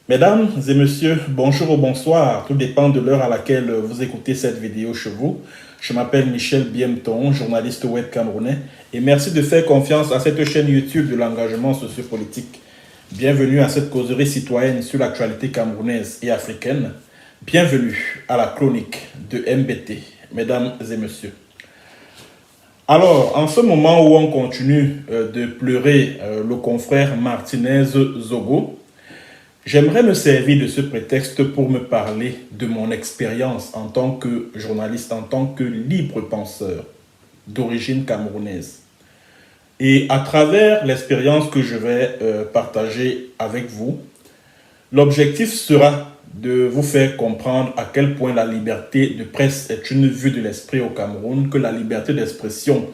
Mesdames et messieurs, bonjour ou bonsoir, tout dépend de l'heure à laquelle vous écoutez cette vidéo chez vous. Je m'appelle Michel Biemton, journaliste web camerounais, et merci de faire confiance à cette chaîne YouTube de l'engagement sociopolitique. Bienvenue à cette causerie citoyenne sur l'actualité camerounaise et africaine. Bienvenue à la chronique de MBT, mesdames et messieurs. Alors, en ce moment où on continue de pleurer le confrère Martinez Zogo, j'aimerais me servir de ce prétexte pour me parler de mon expérience en tant que journaliste, en tant que libre penseur d'origine camerounaise. Et à travers l'expérience que je vais partager avec vous, l'objectif sera de vous faire comprendre à quel point la liberté de presse est une vue de l'esprit au Cameroun, que la liberté d'expression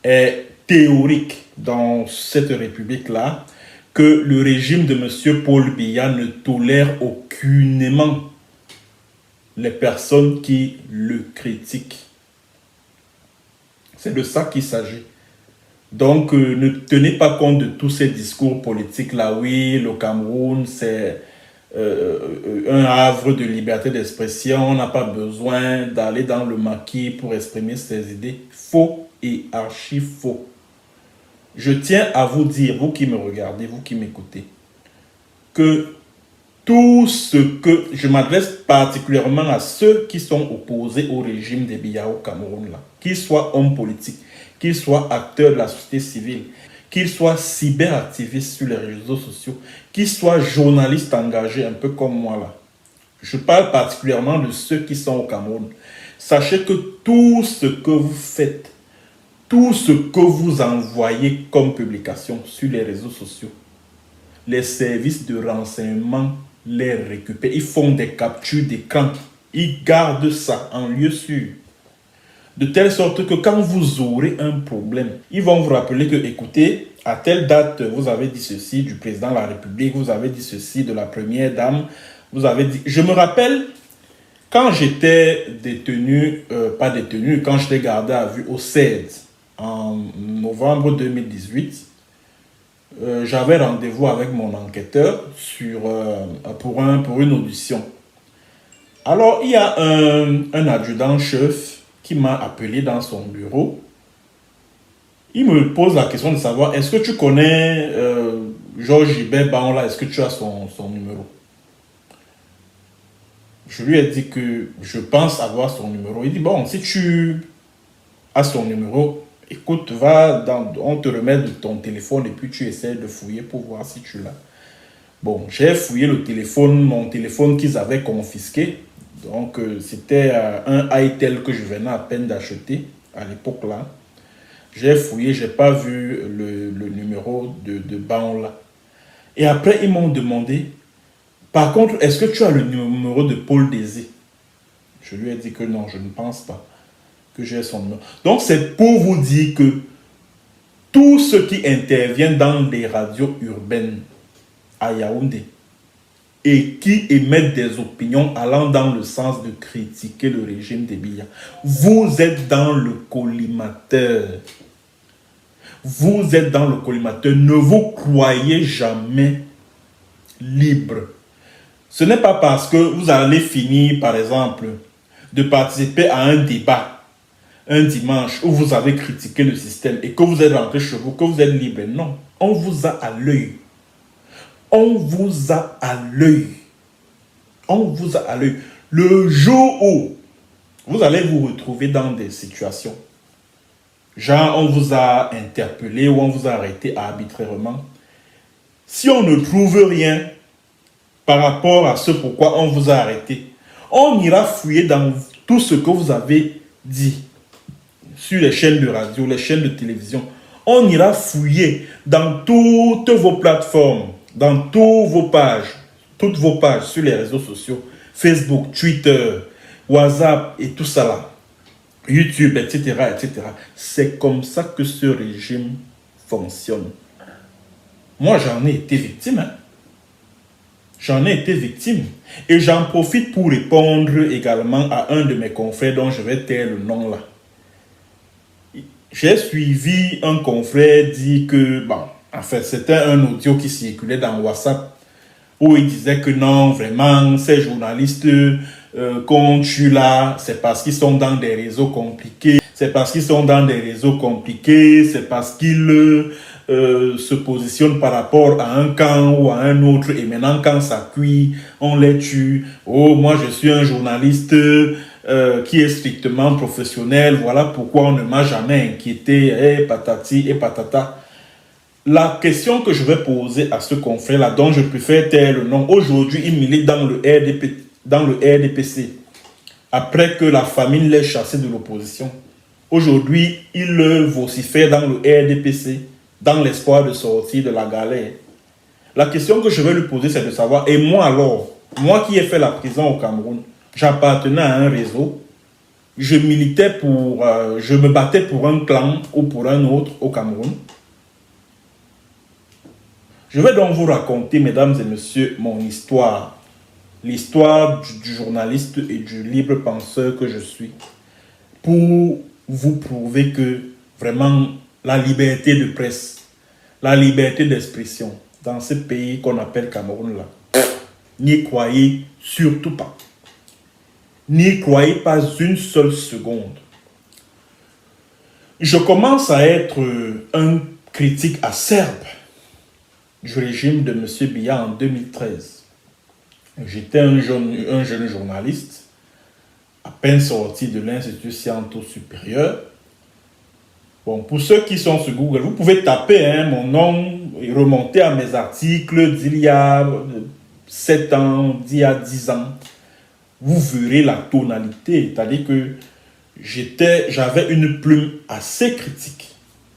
est théorique dans cette république-là, que le régime de M. Paul Biya ne tolère aucunement les personnes qui le critiquent. C'est de ça qu'il s'agit. Donc, ne tenez pas compte de tous ces discours politiques-là. Oui, le Cameroun, c'est un havre de liberté d'expression. On n'a pas besoin d'aller dans le maquis pour exprimer ses idées. Faux et archi faux. Je tiens à vous dire, vous qui me regardez, vous qui m'écoutez, que tout ce que je m'adresse particulièrement à ceux qui sont opposés au régime des Biya au Cameroun, là, qu'ils soient hommes politiques, qu'ils soient acteurs de la société civile, qu'ils soient cyberactivistes sur les réseaux sociaux, qu'ils soient journalistes engagés un peu comme moi là. Je parle particulièrement de ceux qui sont au Cameroun. Sachez que tout ce que vous faites, tout ce que vous envoyez comme publication sur les réseaux sociaux, les services de renseignement les récupèrent. Ils font des captures d'écran. Ils gardent ça en lieu sûr. De telle sorte que quand vous aurez un problème, ils vont vous rappeler que, écoutez, à telle date, vous avez dit ceci du président de la République, vous avez dit ceci de la première dame, vous avez dit... Je me rappelle, quand j'étais détenu, pas détenu, quand j'étais gardé à vue au CED, en novembre 2018, j'avais rendez-vous avec mon enquêteur pour une audition. Alors, il y a un adjudant-chef qui m'a appelé dans son bureau. Il me pose la question de savoir, est-ce que tu connais Georges Gilbert Baonla, est-ce que tu as son numéro? Je lui ai dit que je pense avoir son numéro. Il dit, bon, si tu as son numéro, écoute, on te remet de ton téléphone et puis tu essaies de fouiller pour voir si tu l'as. Bon, j'ai fouillé mon téléphone qu'ils avaient confisqué. Donc, c'était un iTel que je venais à peine d'acheter à l'époque là. J'ai fouillé, je n'ai pas vu le numéro de Baonla. Et après, ils m'ont demandé, par contre, est-ce que tu as le numéro de Paul Désé? Je lui ai dit que non, je ne pense pas que j'ai son numéro. Donc, c'est pour vous dire que tous ceux qui interviennent dans les radios urbaines à Yaoundé et qui émettent des opinions allant dans le sens de critiquer le régime des Biya, vous êtes dans le collimateur. Vous êtes dans le collimateur. Ne vous croyez jamais libre. Ce n'est pas parce que vous allez finir, par exemple, de participer à un débat un dimanche où vous avez critiqué le système et que vous êtes rentré chez vous, que vous êtes libre. Non, on vous a à l'œil. On vous a à l'œil. On vous a à l'œil. Le jour où vous allez vous retrouver dans des situations, genre on vous a interpellé ou on vous a arrêté arbitrairement, si on ne trouve rien par rapport à ce pourquoi on vous a arrêté, on ira fouiller dans tout ce que vous avez dit sur les chaînes de radio, les chaînes de télévision. On ira fouiller dans toutes vos plateformes, dans toutes vos pages sur les réseaux sociaux, Facebook, Twitter, WhatsApp et tout ça là, YouTube, etc., etc. C'est comme ça que ce régime fonctionne. Moi, j'en ai été victime. Hein. J'en ai été victime. Et j'en profite pour répondre également à un de mes confrères dont je vais taire le nom là. J'ai suivi un confrère dit que, bon, en fait, c'était un audio qui circulait dans WhatsApp où il disait que non, vraiment, ces journalistes qu'on tue là, c'est parce qu'ils sont dans des réseaux compliqués, c'est parce qu'ils sont dans des réseaux compliqués, c'est parce qu'ils se positionnent par rapport à un camp ou à un autre, et maintenant quand ça cuit, on les tue. Oh, moi je suis un journaliste qui est strictement professionnel, voilà pourquoi on ne m'a jamais inquiété, et patati et patata. La question que je vais poser à ce confrère-là, dont je préfère taire le nom, aujourd'hui il milite dans le RDPC, après que la famine l'ait chassé de l'opposition. Aujourd'hui, il vocifère dans le RDPC, dans l'espoir de sortir de la galère. La question que je vais lui poser, c'est de savoir, et moi alors, moi qui ai fait la prison au Cameroun, j'appartenais à un réseau, je militais pour, je me battais pour un clan ou pour un autre au Cameroun. Je vais donc vous raconter, mesdames et messieurs, mon histoire. L'histoire du journaliste et du libre penseur que je suis. Pour vous prouver que vraiment la liberté de presse, la liberté d'expression dans ce pays qu'on appelle Cameroun là, n'y croyez surtout pas. N'y croyez pas une seule seconde. Je commence à être un critique acerbe du régime de M. Biya en 2013. J'étais un jeune journaliste, à peine sorti de l'Institut Sciento Supérieur. Bon, pour ceux qui sont sur Google, vous pouvez taper mon nom et remonter à mes articles d'il y a 7 ans, d'il y a 10 ans. Vous verrez la tonalité, c'est-à-dire que j'avais une plume assez critique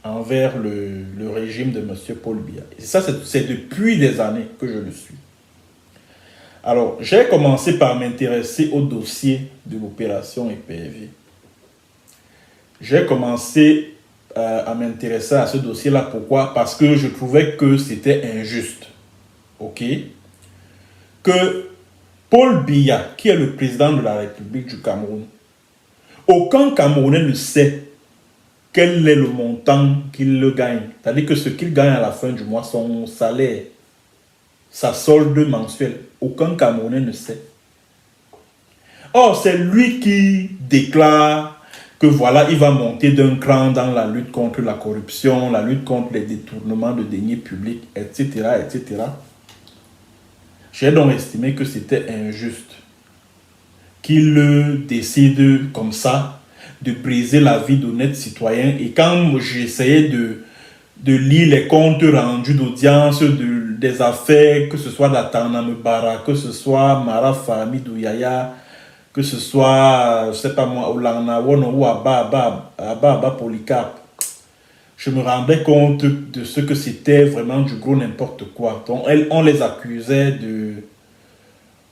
envers le régime de M. Paul Biya. Et ça, c'est depuis des années que je le suis. Alors, j'ai commencé par m'intéresser au dossier de l'opération Épervier. J'ai commencé à m'intéresser à ce dossier-là. Pourquoi? Parce que je trouvais que c'était injuste. OK? Que Paul Biya, qui est le président de la République du Cameroun, aucun Camerounais ne sait quel est le montant qu'il gagne. C'est-à-dire que ce qu'il gagne à la fin du mois, son salaire, sa solde mensuelle, aucun Camerounais ne sait. Or, c'est lui qui déclare que voilà, il va monter d'un cran dans la lutte contre la corruption, la lutte contre les détournements de deniers publics, etc., etc. J'ai donc estimé que c'était injuste qu'il décide comme ça de briser la vie d'honnêtes citoyens. Et quand j'essayais de lire les comptes rendus d'audience des affaires, que ce soit d'Atana Mbara, que ce soit Mara Fahmi Douyaya, que ce soit, je ne sais pas moi, Olana Wono ou Abba Polycarpe, je me rendais compte de ce que c'était vraiment du gros n'importe quoi. Donc, on les accusait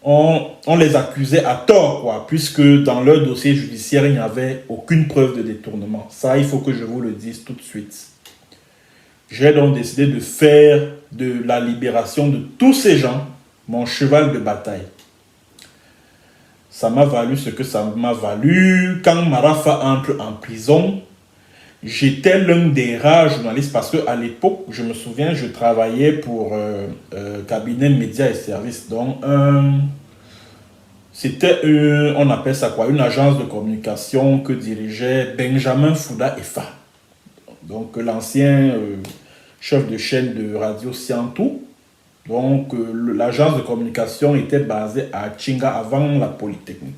on les accusait à tort, quoi, puisque dans leur dossier judiciaire, il n'y avait aucune preuve de détournement. Ça, il faut que je vous le dise tout de suite. J'ai donc décidé de faire de la libération de tous ces gens mon cheval de bataille. Ça m'a valu ce que ça m'a valu. Quand Marafa entre en prison, j'étais l'un des rares journalistes parce qu'à l'époque, je me souviens, je travaillais pour cabinet médias et services. Donc, c'était, on appelle ça quoi, une agence de communication que dirigeait Benjamin Fouda Effa. Donc, l'ancien chef de chaîne de Radio Scientou. Donc, l'agence de communication était basée à Tchinga avant la Polytechnique.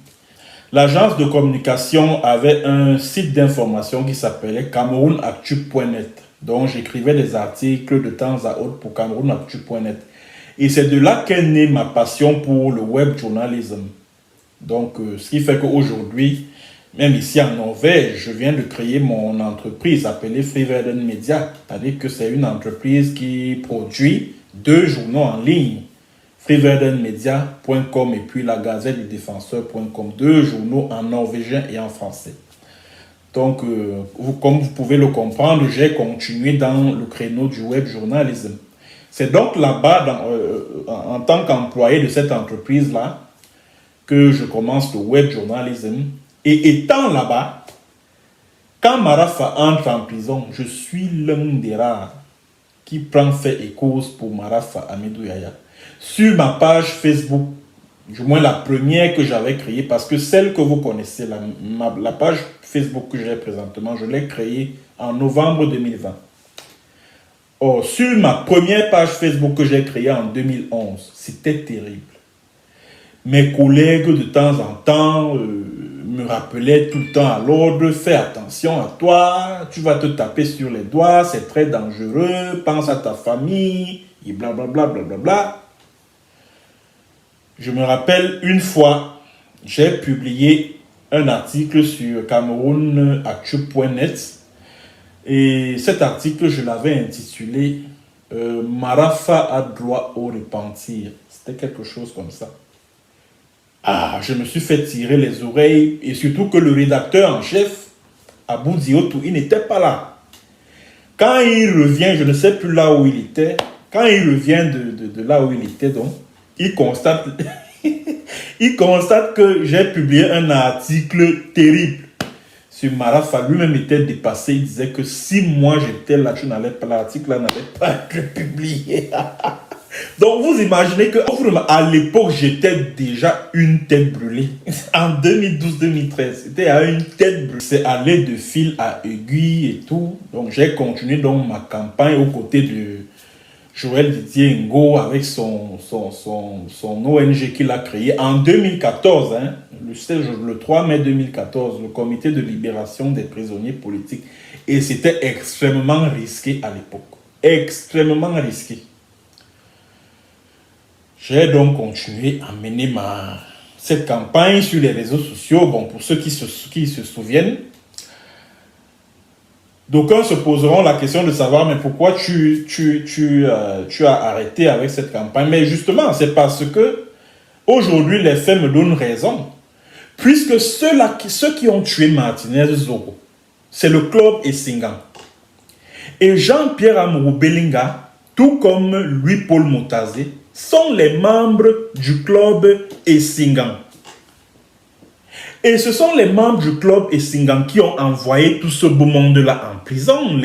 L'agence de communication avait un site d'information qui s'appelait camerounactu.net. Donc, j'écrivais des articles de temps à autre pour camerounactu.net. Et c'est de là qu'est née ma passion pour le web journalisme. Donc, ce qui fait qu'aujourd'hui, même ici en Norvège, je viens de créer mon entreprise appelée Friverden Media. C'est-à-dire que c'est une entreprise qui produit 2 journaux en ligne. friverdenmedia.com et puis la gazette du défenseur.com. 2 journaux en norvégien et en français. Donc, comme vous pouvez le comprendre, j'ai continué dans le créneau du web journalisme. C'est donc là-bas, en tant qu'employé de cette entreprise-là, que je commence le web journalisme. Et étant là-bas, quand Marafa entre en prison, je suis l'un des rares qui prend fait et cause pour Marafa Hamidou Yahya. Sur ma page Facebook, du moins la première que j'avais créée, parce que celle que vous connaissez, la page Facebook que j'ai présentement, je l'ai créée en novembre 2020. Or, sur ma première page Facebook que j'ai créée en 2011, c'était terrible. Mes collègues de temps en temps me rappelaient tout le temps à l'ordre, fais attention à toi, tu vas te taper sur les doigts, c'est très dangereux, pense à ta famille, et blablabla, blablabla. Je me rappelle une fois, j'ai publié un article sur camerounactu.net et cet article, je l'avais intitulé Marafa a droit au repentir. C'était quelque chose comme ça. Ah, je me suis fait tirer les oreilles et surtout que le rédacteur en chef, Abou Diotou, il n'était pas là. Quand il revient, je ne sais plus là où il était, quand il revient de là où il était, donc, il constate, il constate que j'ai publié un article terrible sur Marafa. Lui-même était dépassé. Il disait que si moi j'étais là, l'article là n'allait pas être publié. Donc vous imaginez que à l'époque j'étais déjà une tête brûlée. En 2012-2013, c'était à une tête brûlée. C'est allé de fil à aiguille et tout. Donc j'ai continué donc ma campagne aux côtés de Joël Didier Ngo avec son ONG qu'il a créé en 2014, hein, le 3 mai 2014, le comité de libération des prisonniers politiques. Et c'était extrêmement risqué à l'époque. Extrêmement risqué. J'ai donc continué à mener cette campagne sur les réseaux sociaux. Bon, pour ceux qui se souviennent, d'aucuns se poseront la question de savoir, mais pourquoi tu as arrêté avec cette campagne? Mais justement, c'est parce que aujourd'hui, les faits me donnent raison. Puisque ceux qui ont tué Martinez Zogo, c'est le club Essingan. Et Jean-Pierre Amourou Belinga, tout comme Louis-Paul Motazé, sont les membres du club Essingan. Et ce sont les membres du club Essingan qui ont envoyé tout ce beau monde-là en prison,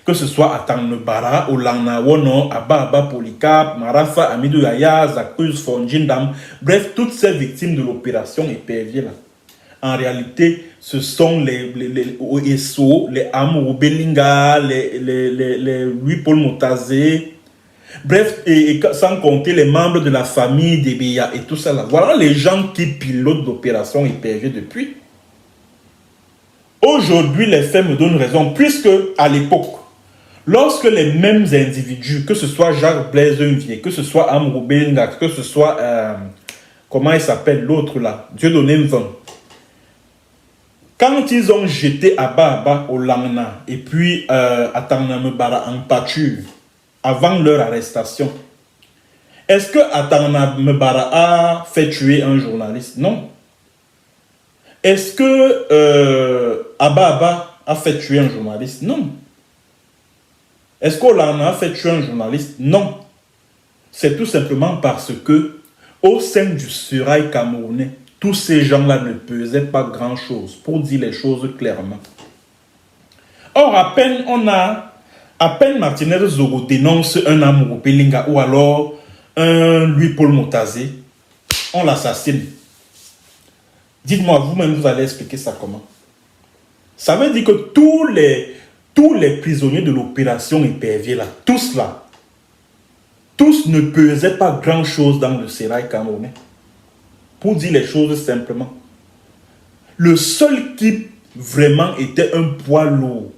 que ce soit Atan Bara, Olana Wono, Abba Polycarpe, Marafa Hamidou Yahya, Zakuz Fonjindam, bref, toutes ces victimes de l'opération épervier-là. En réalité, ce sont les OSO, les Amourou Belinga, les Louis-Paul Motazé, bref, et sans compter les membres de la famille d'Ebeya et tout ça là. Voilà les gens qui pilotent l'opération épervier depuis. Aujourd'hui, les faits me donnent raison, puisque à l'époque, lorsque les mêmes individus, que ce soit Jacques Blaise Unvier, que ce soit Amourou Belinga, que ce soit, comment il s'appelle l'autre là, Dieudonné Mvan, quand ils ont jeté Abba au Langna et puis Atanamebara en pâture, avant leur arrestation, est-ce que Atanamebara a fait tuer un journaliste? Non. Est-ce que Abba a fait tuer un journaliste? Non. Est-ce qu'Olana a fait tuer un journaliste? Non. C'est tout simplement parce que, au sein du Serail camerounais, tous ces gens-là ne pesaient pas grand-chose, pour dire les choses clairement. Or, à peine Martinez Zogo dénonce un Amourou Belinga ou alors un Louis-Paul Motazé, on l'assassine. Dites-moi, vous-même, vous allez expliquer ça comment? Ça veut dire que tous les prisonniers de l'opération épervier là, tous ne pesaient pas grand-chose dans le sérail camerounais. Pour dire les choses simplement. Le seul qui vraiment était un poids lourd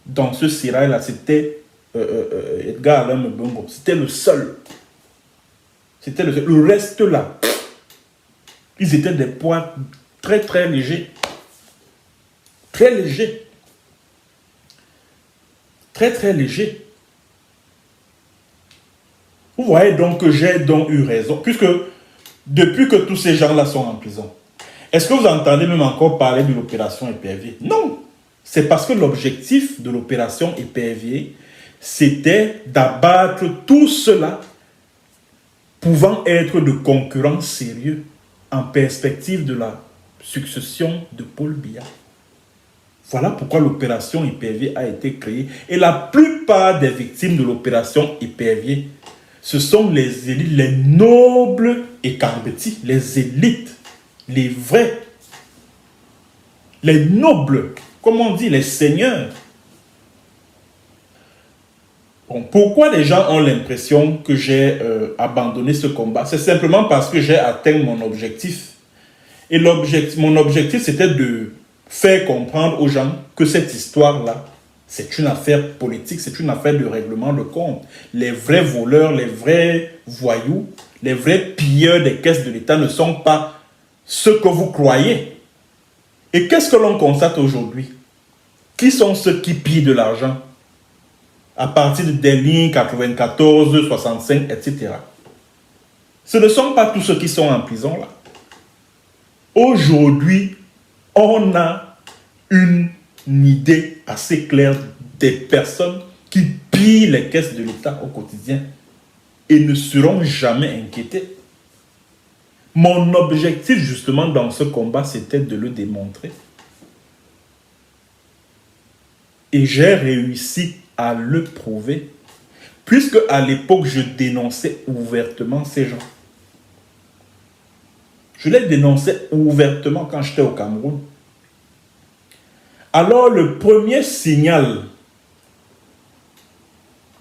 dans ce sérail-là, c'était Edgar Alain Mbongo. C'était le seul. C'était le seul. Le reste là, ils étaient des poids très très légers. Très légers. Très très légers. Vous voyez donc que j'ai donc eu raison. Puisque depuis que tous ces gens-là sont en prison, est-ce que vous entendez même encore parler de l'opération épervier? Non. C'est parce que l'objectif de l'opération épervier, c'était d'abattre tout cela pouvant être de concurrents sérieux en perspective de la succession de Paul Biya. Voilà pourquoi l'opération Épervier a été créée. Et la plupart des victimes de l'opération Épervier, ce sont les élites, les nobles et Kambeti, les élites, les vrais, les nobles, comme on dit, les seigneurs. Bon, pourquoi les gens ont l'impression que j'ai abandonné ce combat? C'est simplement parce que j'ai atteint mon objectif. Et mon objectif, c'était de faire comprendre aux gens que cette histoire-là, c'est une affaire politique, c'est une affaire de règlement de compte. Les vrais voleurs, les vrais voyous, les vrais pilleurs des caisses de l'État ne sont pas ceux que vous croyez. Et qu'est-ce que l'on constate aujourd'hui? Qui sont ceux qui pillent de l'argent à partir des lignes 94, 65, etc. Ce ne sont pas tous ceux qui sont en prison là. Aujourd'hui, on a une idée assez claire des personnes qui pillent les caisses de l'État au quotidien et ne seront jamais inquiétées. Mon objectif justement dans ce combat, c'était de le démontrer. Et j'ai réussi à le prouver, puisque à l'époque, je dénonçais ouvertement ces gens. Je les dénonçais ouvertement quand j'étais au Cameroun. Alors, le premier signal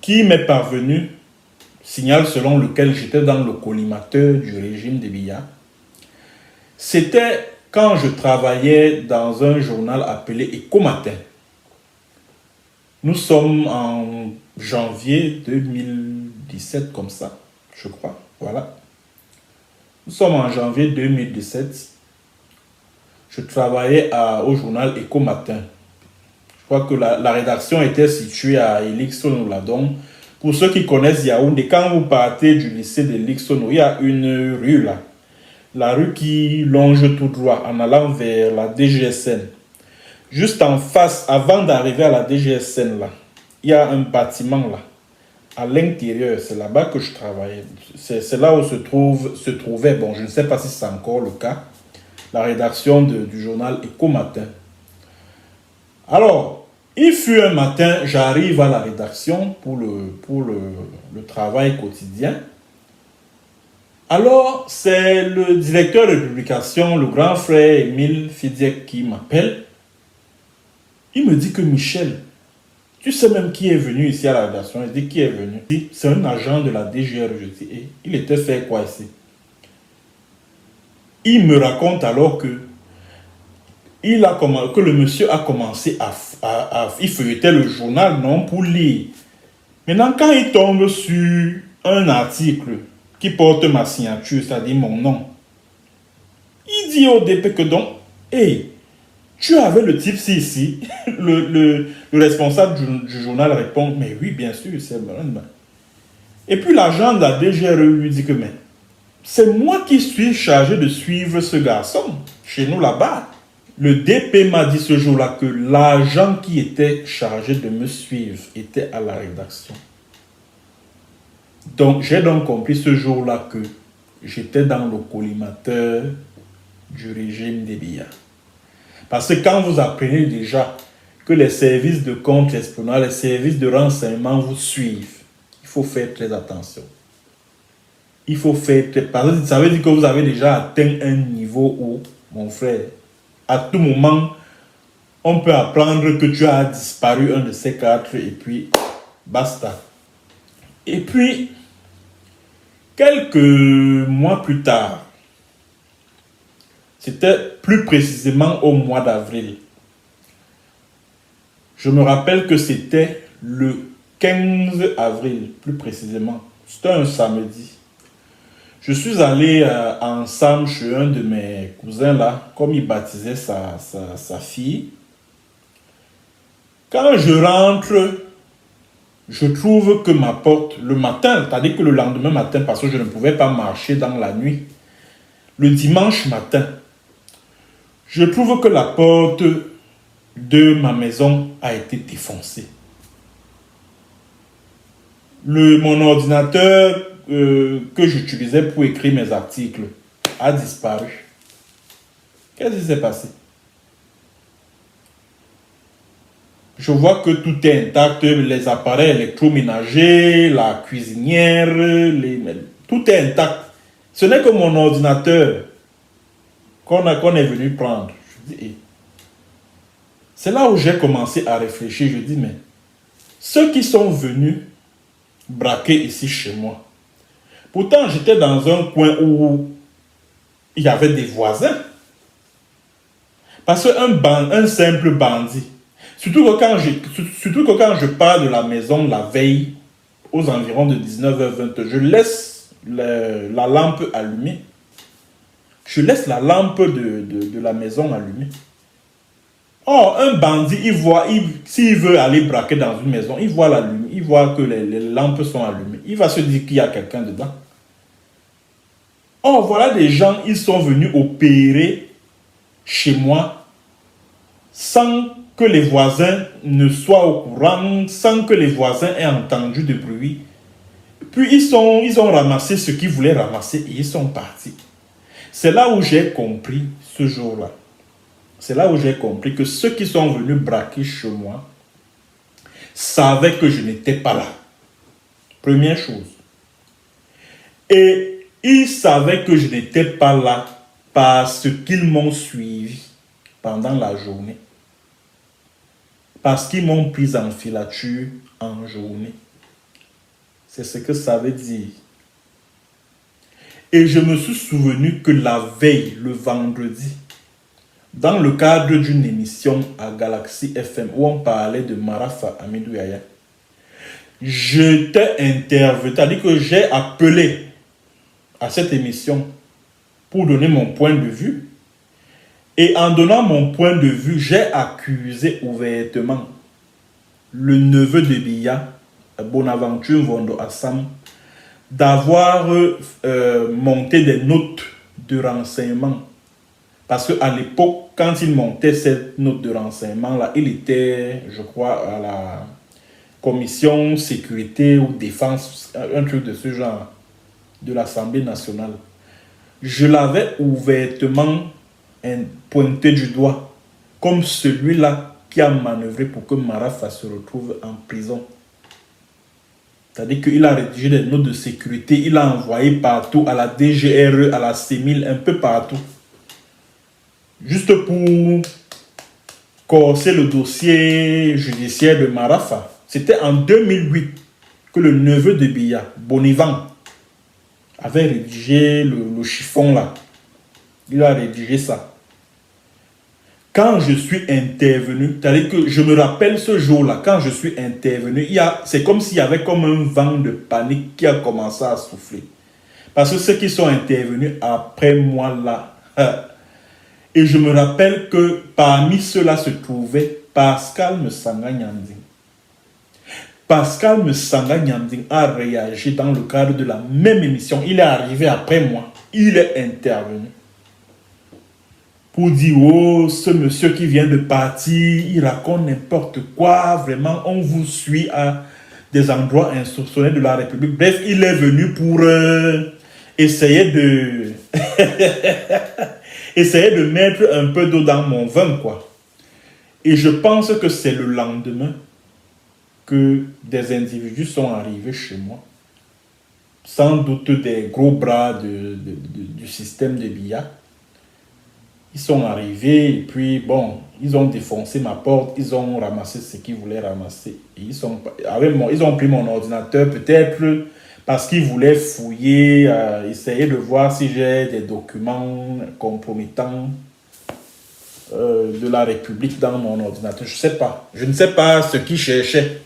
qui m'est parvenu, signal selon lequel j'étais dans le collimateur du régime de Biya, c'était quand je travaillais dans un journal appelé Écho Matin. Nous sommes en janvier 2017, comme ça, je crois. Voilà. Nous sommes en janvier 2017. Je travaillais au journal Écho Matin. Je crois que la rédaction était située à Elixono-Ladon. Pour ceux qui connaissent Yaoundé, quand vous partez du lycée de Elixono, il y a une rue là. La rue qui longe tout droit en allant vers la DGSN. Juste en face, avant d'arriver à la DGSN là, il y a un bâtiment là. À l'intérieur, c'est là-bas que je travaillais. C'est là où se trouvait, bon, je ne sais pas si c'est encore le cas, la rédaction du journal Écho Matin. Alors, il fut un matin, j'arrive à la rédaction pour le travail quotidien. Alors, c'est le directeur de publication, le grand frère Émile Fidiek qui m'appelle. Il me dit que Michel, tu sais même qui est venu ici à la rédaction? Il dit qui est venu? C'est un agent de la DGR. Je dis, et il était fait quoi ici? Il me raconte alors que le monsieur a commencé il feuilletait le journal, non, pour lire. Maintenant, quand il tombe sur un article qui porte ma signature, c'est-à-dire mon nom, il dit au DP que donc, hey, tu avais le type ici. Le responsable du journal répond, mais oui, bien sûr, c'est bon. Et puis l'agent de la DGRE lui dit que, mais c'est moi qui suis chargé de suivre ce garçon, chez nous là-bas. Le DP m'a dit ce jour-là que l'agent qui était chargé de me suivre était à la rédaction. Donc, j'ai donc compris ce jour-là que j'étais dans le collimateur du régime des Biya. Parce que quand vous apprenez déjà que les services de contre-espionnage, les services de renseignement vous suivent, il faut faire très attention. Il faut faire très... Parce que ça veut dire que vous avez déjà atteint un niveau où, mon frère, à tout moment, on peut apprendre que tu as disparu un de ces quatre et puis basta. Et puis, quelques mois plus tard, c'était plus précisément au mois d'avril. Je me rappelle que c'était le 15 avril, plus précisément. C'était un samedi. Je suis allé ensemble chez un de mes cousins là, comme il baptisait sa fille. Quand je rentre, je trouve que ma porte, le matin, c'est-à-dire que le lendemain matin, parce que je ne pouvais pas marcher dans la nuit, le dimanche matin, je trouve que la porte de ma maison a été défoncée. Mon ordinateur que j'utilisais pour écrire mes articles a disparu. Qu'est-ce qui s'est passé? Je vois que tout est intact, les appareils électroménagers, la cuisinière, tout est intact. Ce n'est que mon ordinateur qu'on est venu prendre. Je dis, c'est là où j'ai commencé à réfléchir. Je dis, mais ceux qui sont venus braquer ici chez moi, pourtant j'étais dans un coin où il y avait des voisins. Parce qu'un simple bandit, surtout que quand je pars de la maison la veille, aux environs de 19h20, je laisse la lampe allumée. Je laisse la lampe de la maison allumée. Or, un bandit, s'il veut aller braquer dans une maison, il voit que les lampes sont allumées. Il va se dire qu'il y a quelqu'un dedans. Or, voilà des gens, ils sont venus opérer chez moi sans que les voisins ne soient au courant, sans que les voisins aient entendu de bruit. Puis ils ont ramassé ce qu'ils voulaient ramasser et ils sont partis. C'est là où j'ai compris ce jour-là. C'est là où j'ai compris que ceux qui sont venus braquer chez moi savaient que je n'étais pas là. Première chose. Et ils savaient que je n'étais pas là parce qu'ils m'ont suivi pendant la journée. Parce qu'ils m'ont pris en filature en journée. C'est ce que ça veut dire. Et je me suis souvenu que la veille, le vendredi, dans le cadre d'une émission à Galaxy FM où on parlait de Marafa Amidou Yaya, j'étais intervenu, c'est-à-dire que j'ai appelé à cette émission pour donner mon point de vue. Et en donnant mon point de vue, j'ai accusé ouvertement le neveu de Biya, Bonaventure Vondo Assam, d'avoir monté des notes de renseignement. Parce qu'à l'époque, quand il montait cette note de renseignement-là, il était, je crois, à la commission sécurité ou défense, un truc de ce genre, de l'Assemblée nationale. Je l'avais ouvertement pointé du doigt, comme celui-là qui a manœuvré pour que Marafa se retrouve en prison. C'est-à-dire qu'il a rédigé des notes de sécurité, il a envoyé partout, à la DGRE, à la CEMIL, un peu partout. Juste pour corser le dossier judiciaire de Marafa. C'était en 2008 que le neveu de Biya, Bonivan, avait rédigé le chiffon là. Il a rédigé ça. Quand je suis intervenu, c'est-à-dire que je me rappelle ce jour-là, quand je suis intervenu, c'est comme s'il y avait comme un vent de panique qui a commencé à souffler. Parce que ceux qui sont intervenus après moi là, et je me rappelle que parmi ceux-là se trouvait Pascal Messanga Nyanding. Pascal Messanga Nyanding a réagi dans le cadre de la même émission. Il est arrivé après moi. Il est intervenu pour dire, oh, ce monsieur qui vient de partir, il raconte n'importe quoi. Vraiment, on vous suit à des endroits insoupçonnés de la République. Bref, il est venu pour essayer de... essayer de mettre un peu d'eau dans mon vin, quoi. Et je pense que c'est le lendemain que des individus sont arrivés chez moi. Sans doute des gros bras du système de Biya. Ils sont arrivés et puis, bon, ils ont défoncé ma porte, ils ont ramassé ce qu'ils voulaient ramasser. Et ils ont pris mon ordinateur peut-être parce qu'ils voulaient fouiller, essayer de voir si j'ai des documents compromettants de la République dans mon ordinateur. Je ne sais pas. Je ne sais pas ce qu'ils cherchaient.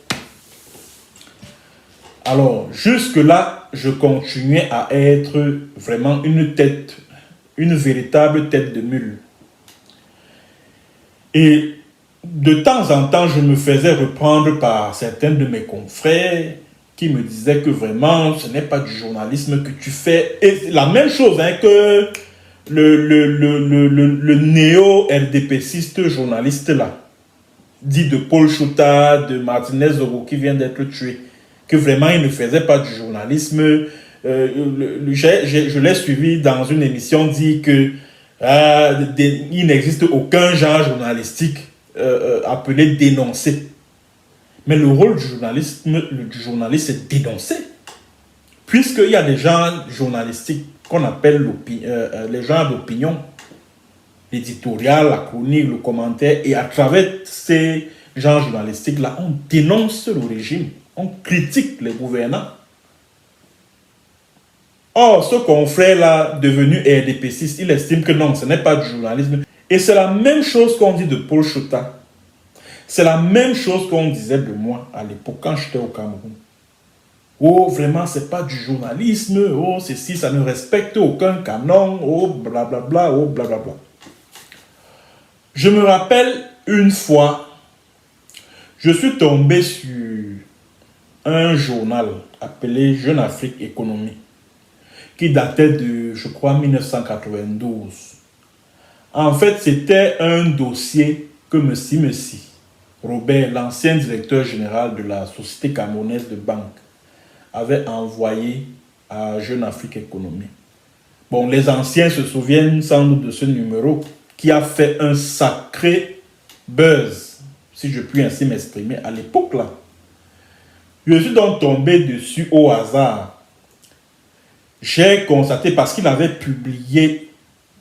Alors, jusque-là, je continuais à être vraiment une véritable tête de mule. Et de temps en temps, je me faisais reprendre par certains de mes confrères qui me disaient que vraiment, ce n'est pas du journalisme que tu fais. Et la même chose que le néo-RDPciste journaliste là, dit de Paul Chouta, de Martinez Zogo qui vient d'être tué, que vraiment il ne faisait pas du journalisme. Je l'ai suivi dans une émission, dit que il n'existe aucun genre journalistique appelé dénoncer. Mais le rôle du journaliste, c'est dénoncer. Puisqu'il y a des gens journalistiques qu'on appelle les gens d'opinion, l'éditorial, la chronique, le commentaire, et à travers ces gens journalistiques-là, on dénonce le régime, on critique les gouvernants. Or, ce confrère-là, devenu RDPCiste, il estime que non, ce n'est pas du journalisme. Et c'est la même chose qu'on dit de Paul Chota. C'est la même chose qu'on disait de moi à l'époque, quand j'étais au Cameroun. Oh, vraiment, c'est pas du journalisme. Oh, ceci, ça ne respecte aucun canon. Oh, blablabla. Oh, blablabla. Je me rappelle une fois, je suis tombé sur un journal appelé Jeune Afrique Économie, qui datait de, je crois, 1992. En fait, c'était un dossier que M. Robert, l'ancien directeur général de la Société camerounaise de banque, avait envoyé à Jeune Afrique Économie. Bon, les anciens se souviennent sans doute de ce numéro qui a fait un sacré buzz, si je puis ainsi m'exprimer, à l'époque là. Je suis donc tombé dessus au hasard. J'ai constaté, parce qu'il avait publié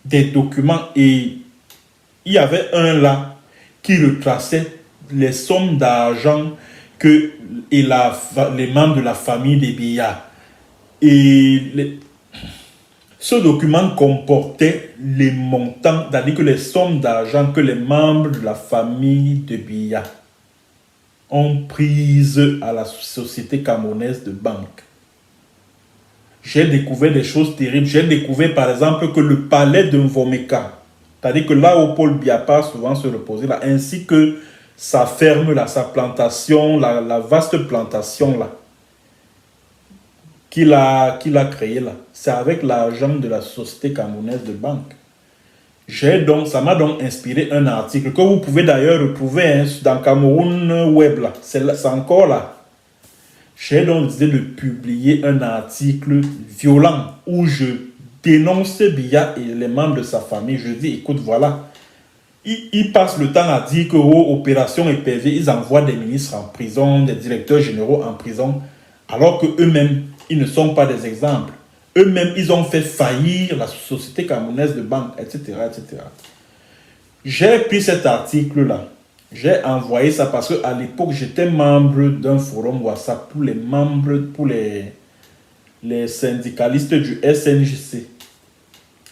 des documents et il y avait un là qui retraçait les sommes d'argent que les membres de la famille des Biya. Et ce document comportait les montants, c'est-à-dire que les sommes d'argent que les membres de la famille de Biya ont prises à la Société camerounaise de banque. J'ai découvert des choses terribles. J'ai découvert par exemple que le palais de Mvomeka, c'est-à-dire que là où Paul Biya souvent se reposait là, ainsi que sa ferme là, sa plantation, la vaste plantation là, qu'il a créée là, c'est avec l'argent de la Société camerounaise de banque. Ça m'a donc inspiré un article que vous pouvez d'ailleurs retrouver dans Cameroun Web là, c'est encore là. J'ai donc décidé de publier un article violent où je dénonce Biya et les membres de sa famille. Je dis, écoute, voilà, ils passent le temps à dire que opération épervée, ils envoient des ministres en prison, des directeurs généraux en prison, alors qu'eux-mêmes, ils ne sont pas des exemples. Eux-mêmes, ils ont fait faillir la Société camerounaise de banque, etc., etc. J'ai pris cet article-là. J'ai envoyé ça parce qu'à l'époque, j'étais membre d'un forum WhatsApp pour les membres, pour les syndicalistes du SNJC.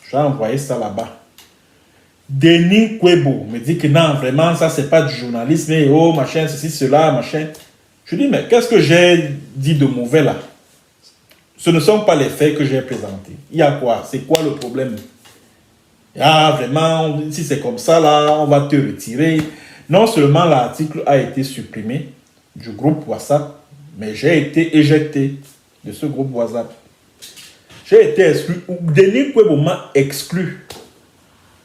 J'ai envoyé ça là-bas. Denis Kwebo me dit que non, vraiment, ça, c'est pas du journalisme. Et oh, machin, ceci, cela, machin. Je dis, mais qu'est-ce que j'ai dit de mauvais là? Ce ne sont pas les faits que j'ai présentés. Il y a quoi? C'est quoi le problème? Ah, vraiment, si c'est comme ça là, on va te retirer. Non seulement l'article a été supprimé du groupe WhatsApp, mais j'ai été éjecté de ce groupe WhatsApp. J'ai été exclu. Denis Kwebo m'a exclu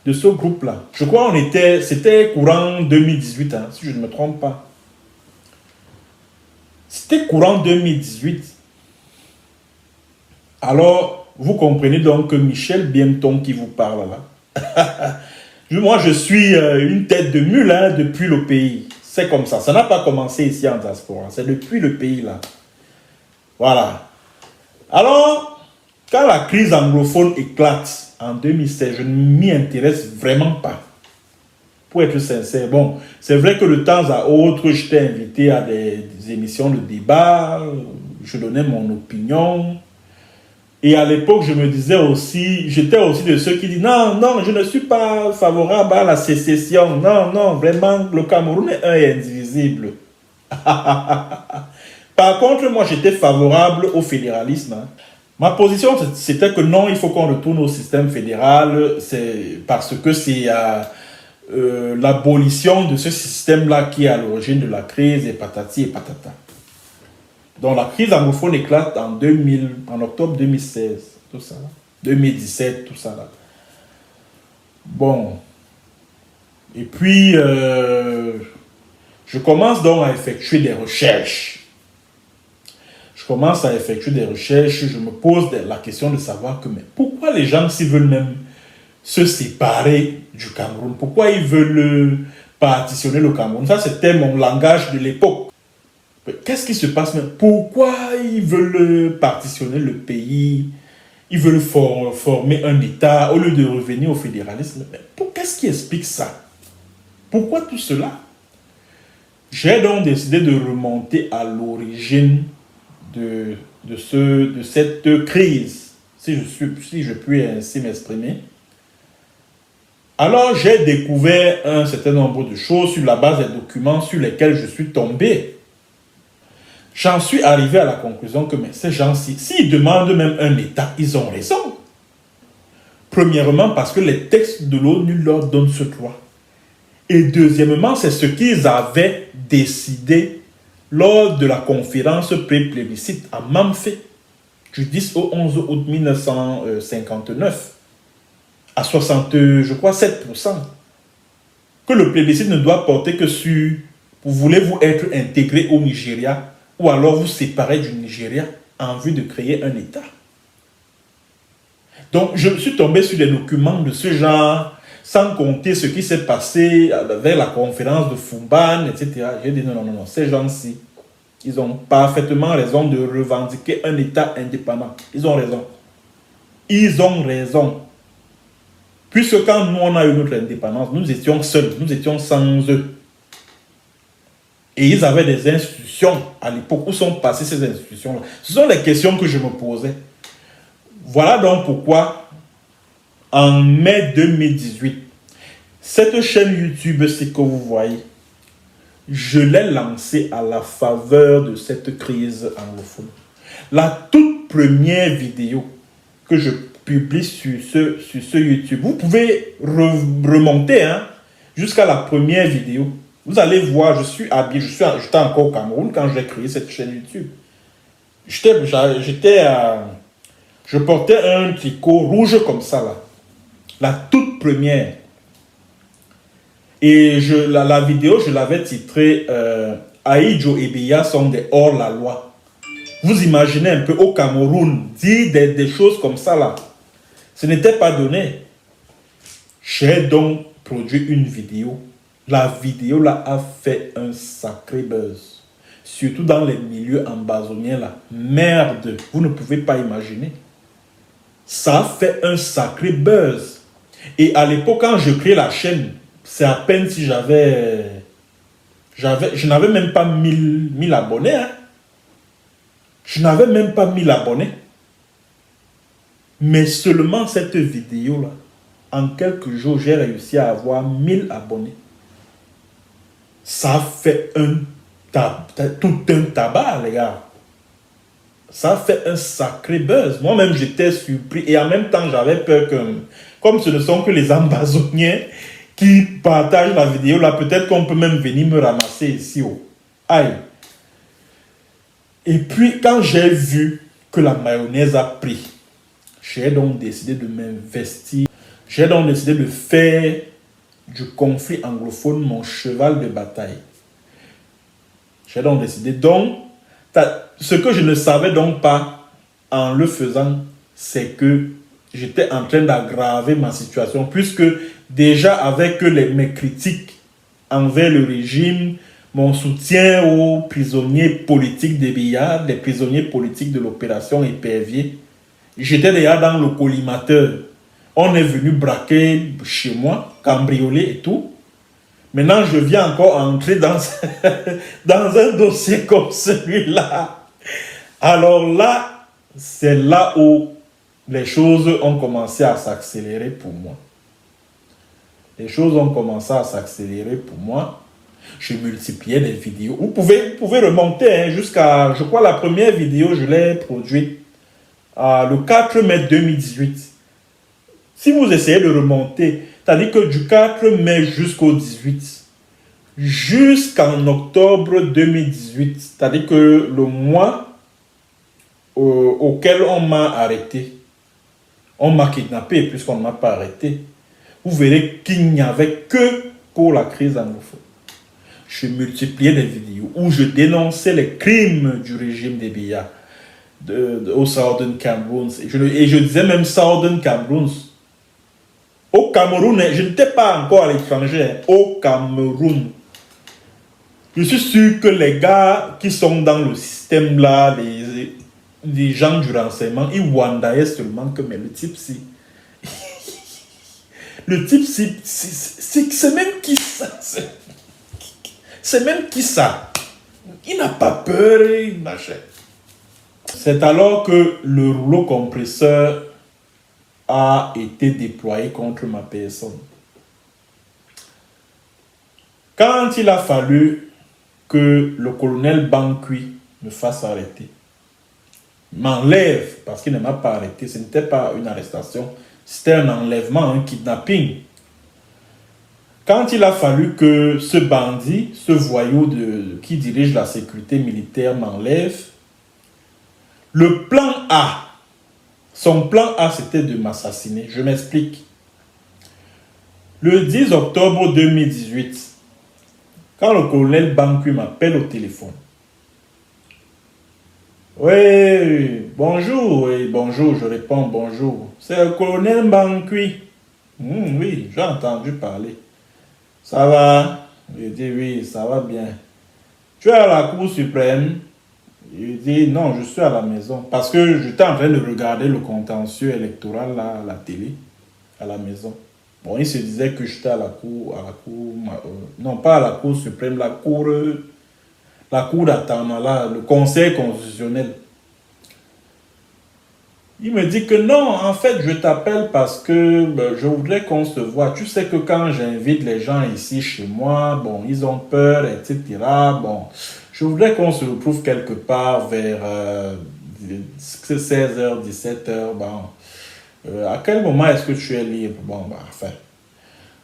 de ce groupe-là. Je crois c'était courant 2018, hein, si je ne me trompe pas. C'était courant 2018. Alors, vous comprenez donc que Michel Bienton qui vous parle là. Moi, je suis une tête de mule hein, depuis le pays. C'est comme ça. Ça n'a pas commencé ici en diaspora. C'est depuis le pays là. Voilà. Alors, quand la crise anglophone éclate en 2016, je ne m'y intéresse vraiment pas. Pour être sincère, bon, c'est vrai que de temps à autre, j'étais invité à des émissions de débat. Je donnais mon opinion. Et à l'époque, je me disais aussi, j'étais aussi de ceux qui disent non, non, je ne suis pas favorable à la sécession. Non, non, vraiment, le Cameroun est un et indivisible. Par contre, moi, j'étais favorable au fédéralisme. Hein. Ma position, c'était que non, il faut qu'on retourne au système fédéral. C'est parce que c'est l'abolition de ce système-là qui est à l'origine de la crise et patati et patata. Donc la crise anglophone éclate en octobre 2016, tout ça là. 2017, tout ça là. Bon. Et puis, je commence donc à effectuer des recherches. Je me pose la question de savoir que, mais pourquoi les gens s'ils veulent même se séparer du Cameroun? Pourquoi ils veulent partitionner le Cameroun? Ça, c'était mon langage de l'époque. Qu'est-ce qui se passe maintenant? Pourquoi ils veulent partitionner le pays? Ils veulent former un État au lieu de revenir au fédéralisme. Qu'est-ce qui explique ça? Pourquoi tout cela? J'ai donc décidé de remonter à l'origine de cette crise, si je puis ainsi m'exprimer. Alors, j'ai découvert un certain nombre de choses sur la base des documents sur lesquels je suis tombé. J'en suis arrivé à la conclusion que ces gens-ci, s'ils demandent même un État, ils ont raison. Premièrement, parce que les textes de l'ONU leur donnent ce droit. Et deuxièmement, c'est ce qu'ils avaient décidé lors de la conférence pré-plébiscite à Mamfé, du 10 au 11 août 1959, à 7%, que le plébiscite ne doit porter que sur voulez-vous être intégré au Nigeria ou alors vous séparer du Nigeria en vue de créer un État. Donc, je suis tombé sur des documents de ce genre, sans compter ce qui s'est passé vers la conférence de Fumban, etc. J'ai dit non, ces gens-ci, ils ont parfaitement raison de revendiquer un État indépendant. Ils ont raison. Ils ont raison. Puisque quand nous, on a eu notre indépendance, nous étions seuls, nous étions sans eux. Et ils avaient des institutions à l'époque. Où sont passées ces institutions-là? Ce sont les questions que je me posais. Voilà donc pourquoi, en mai 2018, cette chaîne YouTube, c'est que vous voyez, je l'ai lancée à la faveur de cette crise anglophone. La toute première vidéo que je publie sur ce YouTube, vous pouvez remonter jusqu'à la première vidéo. Vous allez voir, je suis habillé, j'étais encore au Cameroun quand j'ai créé cette chaîne YouTube. Je portais un tricot rouge comme ça là. La toute première. Et la vidéo, je l'avais titrée Aïdjo et Biya sont des hors-la-loi. Vous imaginez un peu au Cameroun, dire des choses comme ça là. Ce n'était pas donné. J'ai donc produit une vidéo. La vidéo là a fait un sacré buzz. Surtout dans les milieux ambazoniens là. Merde, vous ne pouvez pas imaginer. Ça a fait un sacré buzz. Et à l'époque, quand je créais la chaîne, c'est à peine si je n'avais même pas 1000 abonnés. Je n'avais même pas 1000 abonnés. Mais seulement cette vidéo-là, en quelques jours, j'ai réussi à avoir 1000 abonnés. Ça a fait tout un tabac, les gars. Ça a fait un sacré buzz. Moi-même, j'étais surpris. Et en même temps, j'avais peur que, comme ce ne sont que les Ambazoniens qui partagent la vidéo, là, peut-être qu'on peut même venir me ramasser ici. Aïe. Et puis, quand j'ai vu que la mayonnaise a pris, j'ai donc décidé de m'investir. J'ai donc décidé de faire du conflit anglophone mon cheval de bataille. J'ai donc décidé. Donc, ce que je ne savais donc pas en le faisant, c'est que j'étais en train d'aggraver ma situation, puisque déjà avec mes critiques envers le régime, mon soutien aux prisonniers politiques des Biya, les prisonniers politiques de l'opération Épervier, j'étais déjà dans le collimateur. On est venu braquer chez moi, cambrioler et tout. Maintenant, je viens encore entrer dans un dossier comme celui-là. Alors là, c'est là où les choses ont commencé à s'accélérer pour moi. Les choses ont commencé à s'accélérer pour moi. Je multipliais les vidéos. Vous pouvez remonter jusqu'à, je crois, la première vidéo, je l'ai produite le 4 mai 2018. Si vous essayez de remonter, c'est-à-dire que du 4 mai jusqu'au 18, jusqu'en octobre 2018, c'est-à-dire que le mois auquel on m'a arrêté, on m'a kidnappé puisqu'on ne m'a pas arrêté, vous verrez qu'il n'y avait que pour la crise anglophone. Je multipliais des vidéos où je dénonçais les crimes du régime des Biya au Southern Cameroun. Et je disais même Southern Cameroun. Au Cameroun, je n'étais pas encore à l'étranger. Au Cameroun, Je suis sûr que les gars qui sont dans le système là, les gens du renseignement, ils wandaient seulement que mais le type si. Le type si, c'est même qui ça. C'est même qui ça. Il n'a pas peur, il machin. C'est alors que le rouleau compresseur a été déployé contre ma personne. Quand il a fallu que le colonel Bankui me fasse arrêter, m'enlève, parce qu'il ne m'a pas arrêté, ce n'était pas une arrestation, c'était un enlèvement, un kidnapping. Quand il a fallu que ce bandit, ce voyou qui dirige la sécurité militaire m'enlève, le plan A, son plan A, c'était de m'assassiner. Je m'explique. Le 10 octobre 2018, quand le colonel Bankui m'appelle au téléphone, oui, bonjour, oui, bonjour, je réponds bonjour. C'est le colonel Bankui. Oui, j'ai entendu parler. Ça va? Je dis oui, ça va bien. Tu es à la Cour suprême? Je dis non, je suis à la maison. Parce que j'étais en train de regarder le contentieux électoral là, à la télé, à la maison. Bon, il se disait que j'étais à la cour, non pas à la Cour suprême, la cour d'Atamala, le conseil constitutionnel. Il me dit que non, en fait, je t'appelle parce que je voudrais qu'on se voit. Tu sais que quand j'invite les gens ici chez moi, bon, ils ont peur, etc. Bon, je voudrais qu'on se retrouve quelque part vers 16h, 17h. Bon, à quel moment est-ce que tu es libre? Bon, bah, enfin,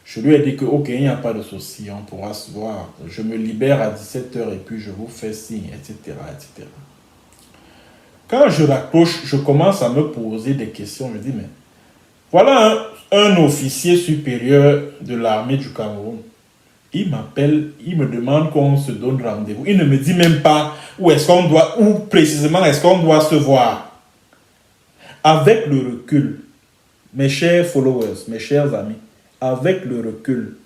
je lui ai dit que, ok, il n'y a pas de souci, on pourra se voir. Je me libère à 17h et puis je vous fais signe, etc., etc. Quand je raccroche, je commence à me poser des questions. Je dis, mais voilà un officier supérieur de l'armée du Cameroun. Il m'appelle, il me demande qu'on se donne rendez-vous. Il ne me dit même pas où est-ce qu'on doit, où précisément est-ce qu'on doit se voir. Avec le recul, mes chers followers, mes chers amis, avec le recul,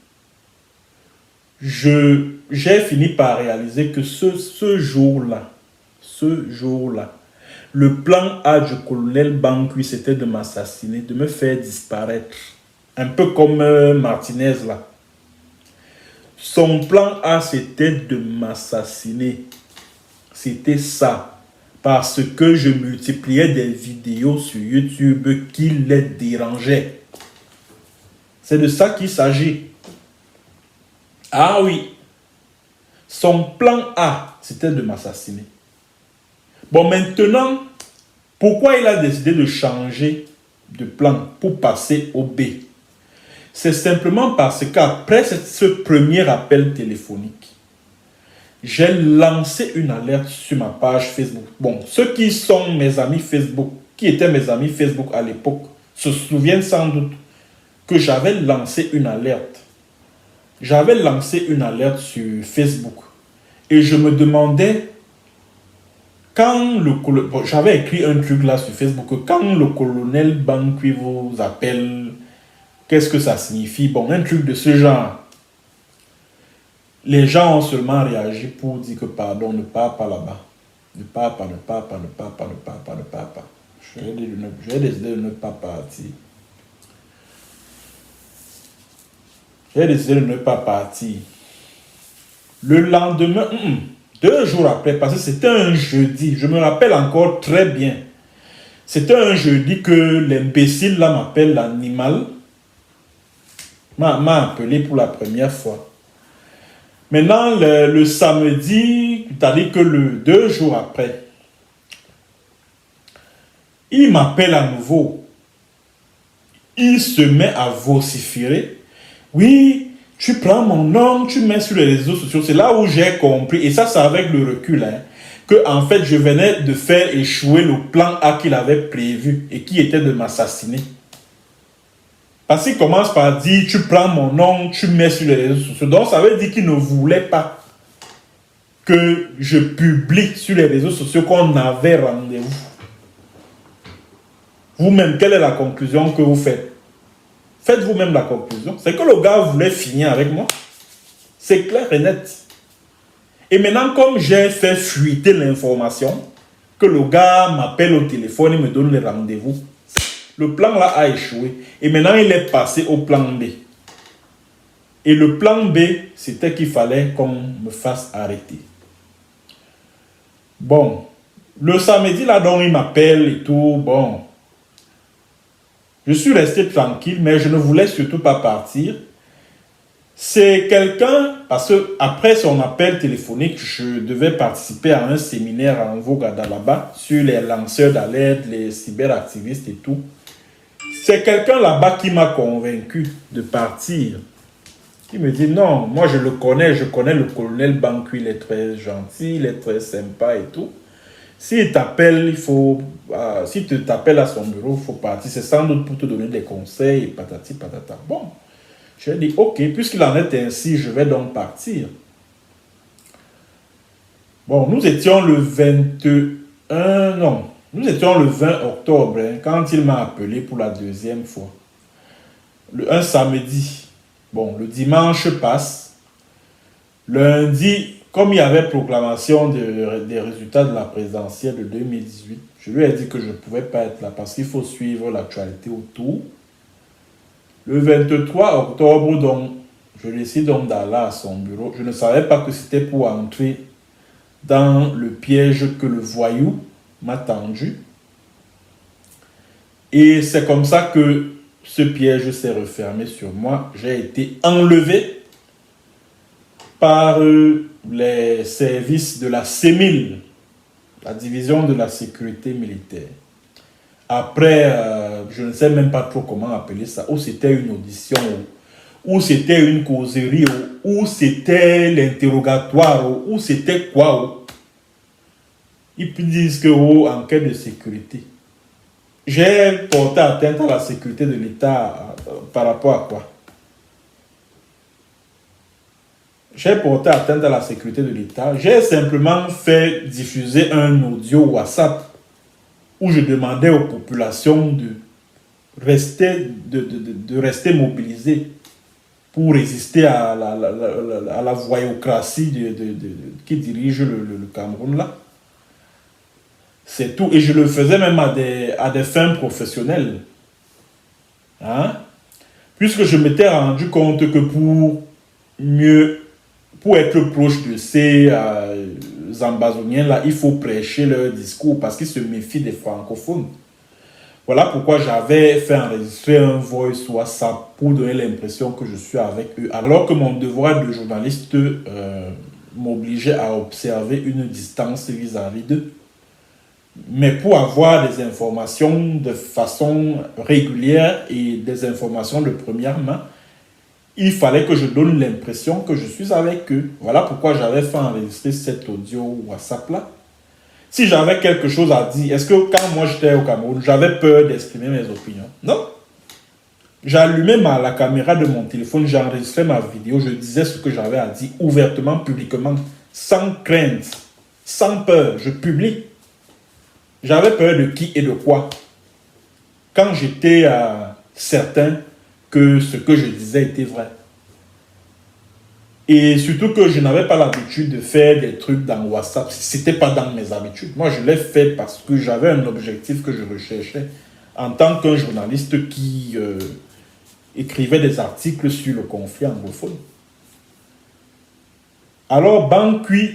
j'ai fini par réaliser que ce jour-là, le plan A du colonel Bankui, c'était de m'assassiner, de me faire disparaître. Un peu comme Martinez là. Son plan A, c'était de m'assassiner. C'était ça. Parce que je multipliais des vidéos sur YouTube qui les dérangeaient. C'est de ça qu'il s'agit. Ah oui. Son plan A, c'était de m'assassiner. Bon, maintenant, pourquoi il a décidé de changer de plan pour passer au B? C'est simplement parce qu'après ce premier appel téléphonique, j'ai lancé une alerte sur ma page Facebook. Bon, ceux qui sont mes amis Facebook, qui étaient mes amis Facebook à l'époque, se souviennent sans doute que j'avais lancé une alerte. J'avais lancé une alerte sur Facebook. Et je me demandais, quand j'avais écrit un truc là sur Facebook, quand le colonel Bankui vous appelle, qu'est-ce que ça signifie? Bon, un truc de ce genre. Les gens ont seulement réagi pour dire que pardon, ne pars pas là-bas. Ne pars pas, ne pars pas, ne pars pas, ne pars pas, ne pars pas. J'ai décidé de ne pas partir. J'ai décidé de ne pas partir. Le lendemain, 2 jours après, parce que c'était un jeudi, je me rappelle encore très bien. C'était un jeudi que l'imbécile là m'appelle l'animal. M'a appelé pour la première fois. Maintenant, le samedi, c'est-à-dire que 2 jours après, il m'appelle à nouveau. Il se met à vociférer. Oui, tu prends mon nom, tu mets sur les réseaux sociaux. C'est là où j'ai compris, et ça c'est avec le recul, que en fait je venais de faire échouer le plan A qu'il avait prévu et qui était de m'assassiner. Parce qu'il commence par dire, tu prends mon nom, tu mets sur les réseaux sociaux. Donc ça veut dire qu'il ne voulait pas que je publie sur les réseaux sociaux qu'on avait rendez-vous. Vous-même, quelle est la conclusion que vous faites? Faites vous-même la conclusion. C'est que le gars voulait finir avec moi. C'est clair et net. Et maintenant, comme j'ai fait fuiter l'information, que le gars m'appelle au téléphone et me donne les rendez-vous, le plan là a échoué. Et maintenant, il est passé au plan B. Et le plan B, c'était qu'il fallait qu'on me fasse arrêter. Bon, le samedi là, donc il m'appelle et tout, bon. Je suis resté tranquille, mais je ne voulais surtout pas partir. C'est quelqu'un, parce que après son appel téléphonique, je devais participer à un séminaire en vogue là-bas sur les lanceurs d'alerte, les cyberactivistes et tout. C'est quelqu'un là-bas qui m'a convaincu de partir. Il me dit non, moi je le connais, je connais le colonel Banqui, il est très gentil, il est très sympa et tout. S'il t'appelle, il faut, s'il t'appelle à son bureau, il faut partir. C'est sans doute pour te donner des conseils, patati patata. Bon, j'ai dit ok, puisqu'il en est ainsi, je vais donc partir. Bon, nous étions le 21, non, nous étions le 20 octobre, hein, quand il m'a appelé pour la deuxième fois. Un samedi. Bon, le dimanche passe. Lundi, comme il y avait proclamation des résultats de la présidentielle de 2018, je lui ai dit que je ne pouvais pas être là parce qu'il faut suivre l'actualité autour. Le 23 octobre, donc, je décide donc d'aller à son bureau. Je ne savais pas que c'était pour entrer dans le piège que le voyou m'a tendu. Et c'est comme ça que ce piège s'est refermé sur moi. J'ai été enlevé par les services de la CEMIL, la division de la sécurité militaire. Après, je ne sais même pas trop comment appeler ça, ou c'était une audition, ou c'était une causerie, ou c'était l'interrogatoire, ou c'était quoi. Ils disent que, enquête de sécurité. J'ai porté atteinte à la sécurité de l'État par rapport à quoi? J'ai porté atteinte à la sécurité de l'État. J'ai simplement fait diffuser un audio WhatsApp où je demandais aux populations de rester mobilisées pour résister à la voyocratie qui dirige le Cameroun là. C'est tout. Et je le faisais même à des fins professionnelles. Hein? Puisque je m'étais rendu compte que pour être proche de ces ambazoniens-là, il faut prêcher leur discours parce qu'ils se méfient des francophones. Voilà pourquoi j'avais fait enregistrer un voice WhatsApp pour donner l'impression que je suis avec eux. Alors que mon devoir de journaliste m'obligeait à observer une distance vis-à-vis d'eux. Mais pour avoir des informations de façon régulière et des informations de première main, il fallait que je donne l'impression que je suis avec eux. Voilà pourquoi j'avais fait enregistrer cet audio WhatsApp-là. Si j'avais quelque chose à dire, est-ce que quand moi j'étais au Cameroun, j'avais peur d'exprimer mes opinions? Non. J'allumais la caméra de mon téléphone, j'enregistrais ma vidéo, je disais ce que j'avais à dire ouvertement, publiquement, sans crainte, sans peur. Je publie. J'avais peur de qui et de quoi? Quand j'étais certain que ce que je disais était vrai. Et surtout que je n'avais pas l'habitude de faire des trucs dans WhatsApp. Ce n'était pas dans mes habitudes. Moi, je l'ai fait parce que j'avais un objectif que je recherchais en tant qu'un journaliste qui écrivait des articles sur le conflit anglophone. Alors, Banqui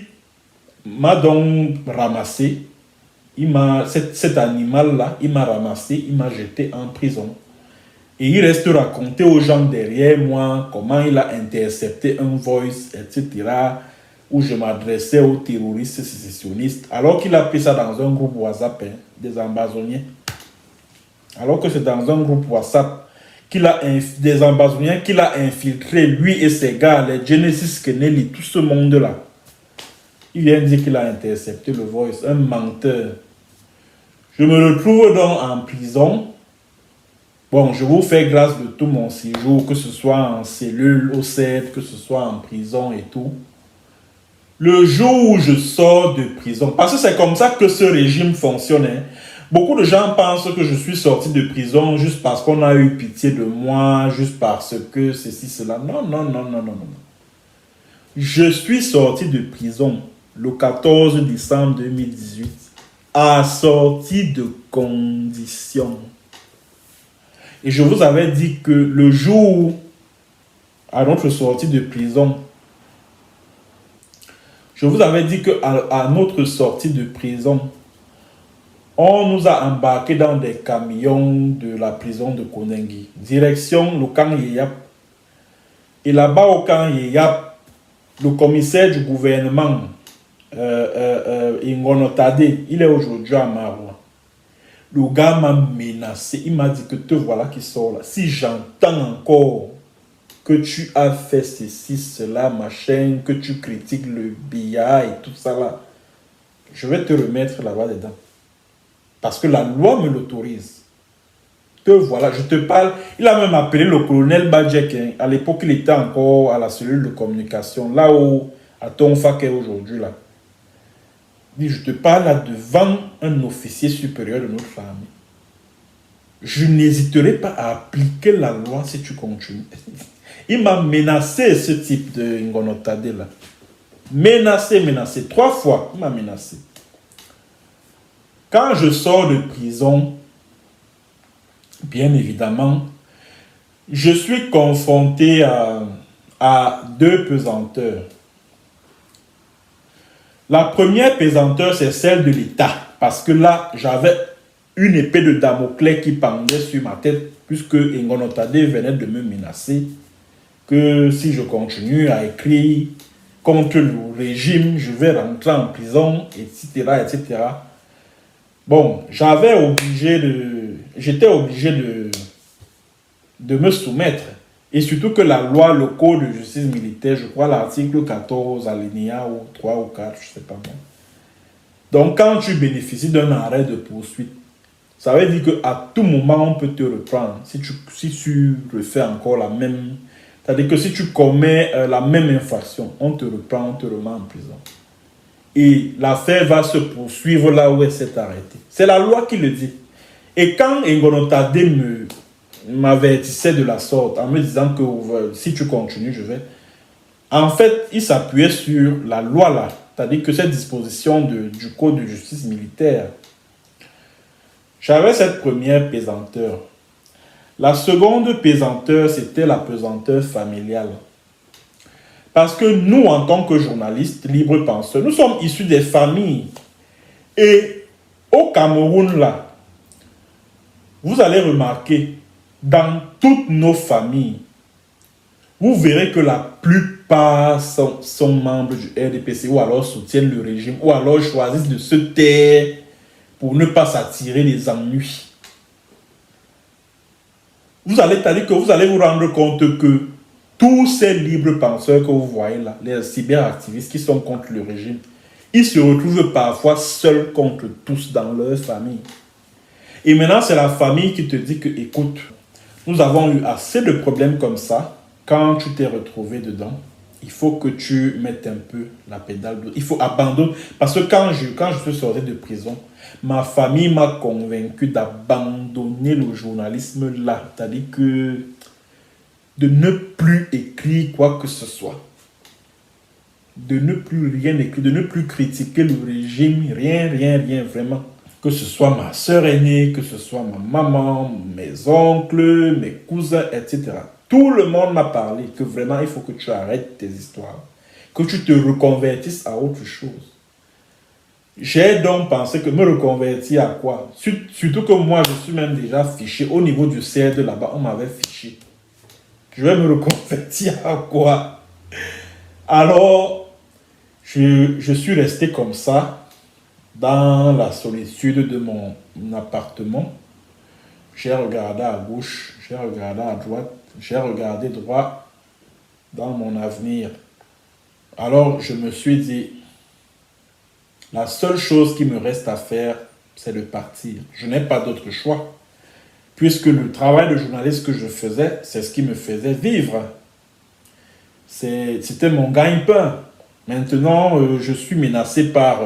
m'a donc ramassé. Cet animal-là, il m'a ramassé, il m'a jeté en prison. Et il reste raconter aux gens derrière moi comment il a intercepté un voice, etc. où je m'adressais aux terroristes sécessionnistes, alors qu'il a pris ça dans un groupe WhatsApp des ambazoniens. Alors que c'est dans un groupe WhatsApp des ambazoniens qu'il a infiltré, lui et ses gars, les Genesis Kennedy, tout ce monde-là. Il vient dire qu'il a intercepté le voice, un menteur. Je me retrouve donc en prison. Bon, je vous fais grâce de tout mon séjour, que ce soit en cellule, au CED, que ce soit en prison et tout. Le jour où je sors de prison, parce que c'est comme ça que ce régime fonctionne. Hein. Beaucoup de gens pensent que je suis sorti de prison juste parce qu'on a eu pitié de moi, juste parce que ceci, cela. Non, non, non, non, non, non. Je suis sorti de prison le 14 décembre 2018, assorti de conditions. Et je vous avais dit que le jour à notre sortie de prison, je vous avais dit qu'à notre sortie de prison, on nous a embarqués dans des camions de la prison de Konengi, direction le camp Yeyap. Et là-bas au camp Yeyap, le commissaire du gouvernement, Ingonotade, il est aujourd'hui à Maroua. Le gars m'a menacé, il m'a dit que te voilà qui sort là. Si j'entends encore que tu as fait ceci, cela, machin, que tu critiques le billard et tout ça là, je vais te remettre là-bas dedans. Parce que la loi me l'autorise. Te voilà, je te parle. Il a même appelé le colonel Badjek. Hein. À l'époque, il était encore à la cellule de communication, là où à Tonfa est aujourd'hui là. Il dit, je te parle là devant un officier supérieur de notre famille. Je n'hésiterai pas à appliquer la loi si tu continues. Il m'a menacé, ce type de Ngonotade là. Menacé. 3 fois, il m'a menacé. Quand je sors de prison, bien évidemment, je suis confronté à 2 pesanteurs. La première pesanteur, c'est celle de l'État. Parce que là, j'avais une épée de Damoclès qui pendait sur ma tête, puisque Ngonotade venait de me menacer que si je continue à écrire contre le régime, je vais rentrer en prison, etc. Bon, j'étais obligé de me soumettre. Et surtout que la loi, le code de justice militaire, je crois l'article 14, alinéa ou 3 ou 4, je ne sais pas bon. Donc, quand tu bénéficies d'un arrêt de poursuite, ça veut dire qu'à tout moment, on peut te reprendre. Si tu refais encore la même... C'est-à-dire que si tu commets la même infraction, on te reprend, on te remet en prison. Et l'affaire va se poursuivre là où elle s'est arrêtée. C'est la loi qui le dit. Et quand Ngonotade m'avertissait de la sorte, en me disant que si tu continues, je vais... En fait, il s'appuyait sur la loi là. C'est-à-dire que cette disposition du code de justice militaire. J'avais cette première pesanteur. La seconde pesanteur, c'était la pesanteur familiale. Parce que nous, en tant que journalistes, libres penseurs, nous sommes issus des familles. Et au Cameroun, là, vous allez remarquer, dans toutes nos familles, vous verrez que la plupart sont membres du RDPC ou alors soutiennent le régime ou alors choisissent de se taire pour ne pas s'attirer les ennuis. Vous allez vous rendre compte que tous ces libres penseurs que vous voyez là, les cyberactivistes qui sont contre le régime, ils se retrouvent parfois seuls contre tous dans leur famille. Et maintenant, c'est la famille qui te dit que, écoute, nous avons eu assez de problèmes comme ça. Quand tu t'es retrouvé dedans, il faut que tu mettes un peu la pédale. Il faut abandonner. Parce que quand je suis sorti de prison, ma famille m'a convaincu d'abandonner le journalisme là. C'est-à-dire que de ne plus écrire quoi que ce soit. De ne plus rien écrire, de ne plus critiquer le régime, rien, vraiment. Que ce soit ma soeur aînée, que ce soit ma maman, mes oncles, mes cousins, etc. Tout le monde m'a parlé que vraiment il faut que tu arrêtes tes histoires, que tu te reconvertisses à autre chose. J'ai donc pensé que me reconvertir à quoi? Surtout que moi je suis même déjà fiché au niveau du CRD là-bas, on m'avait fiché. Je vais me reconvertir à quoi? Alors, je suis resté comme ça, dans la solitude de mon appartement. J'ai regardé à gauche, j'ai regardé à droite, j'ai regardé droit dans mon avenir. Alors, je me suis dit, la seule chose qui me reste à faire, c'est de partir. Je n'ai pas d'autre choix. Puisque le travail de journaliste que je faisais, c'est ce qui me faisait vivre. C'était mon gagne-pain. Maintenant, je suis menacé par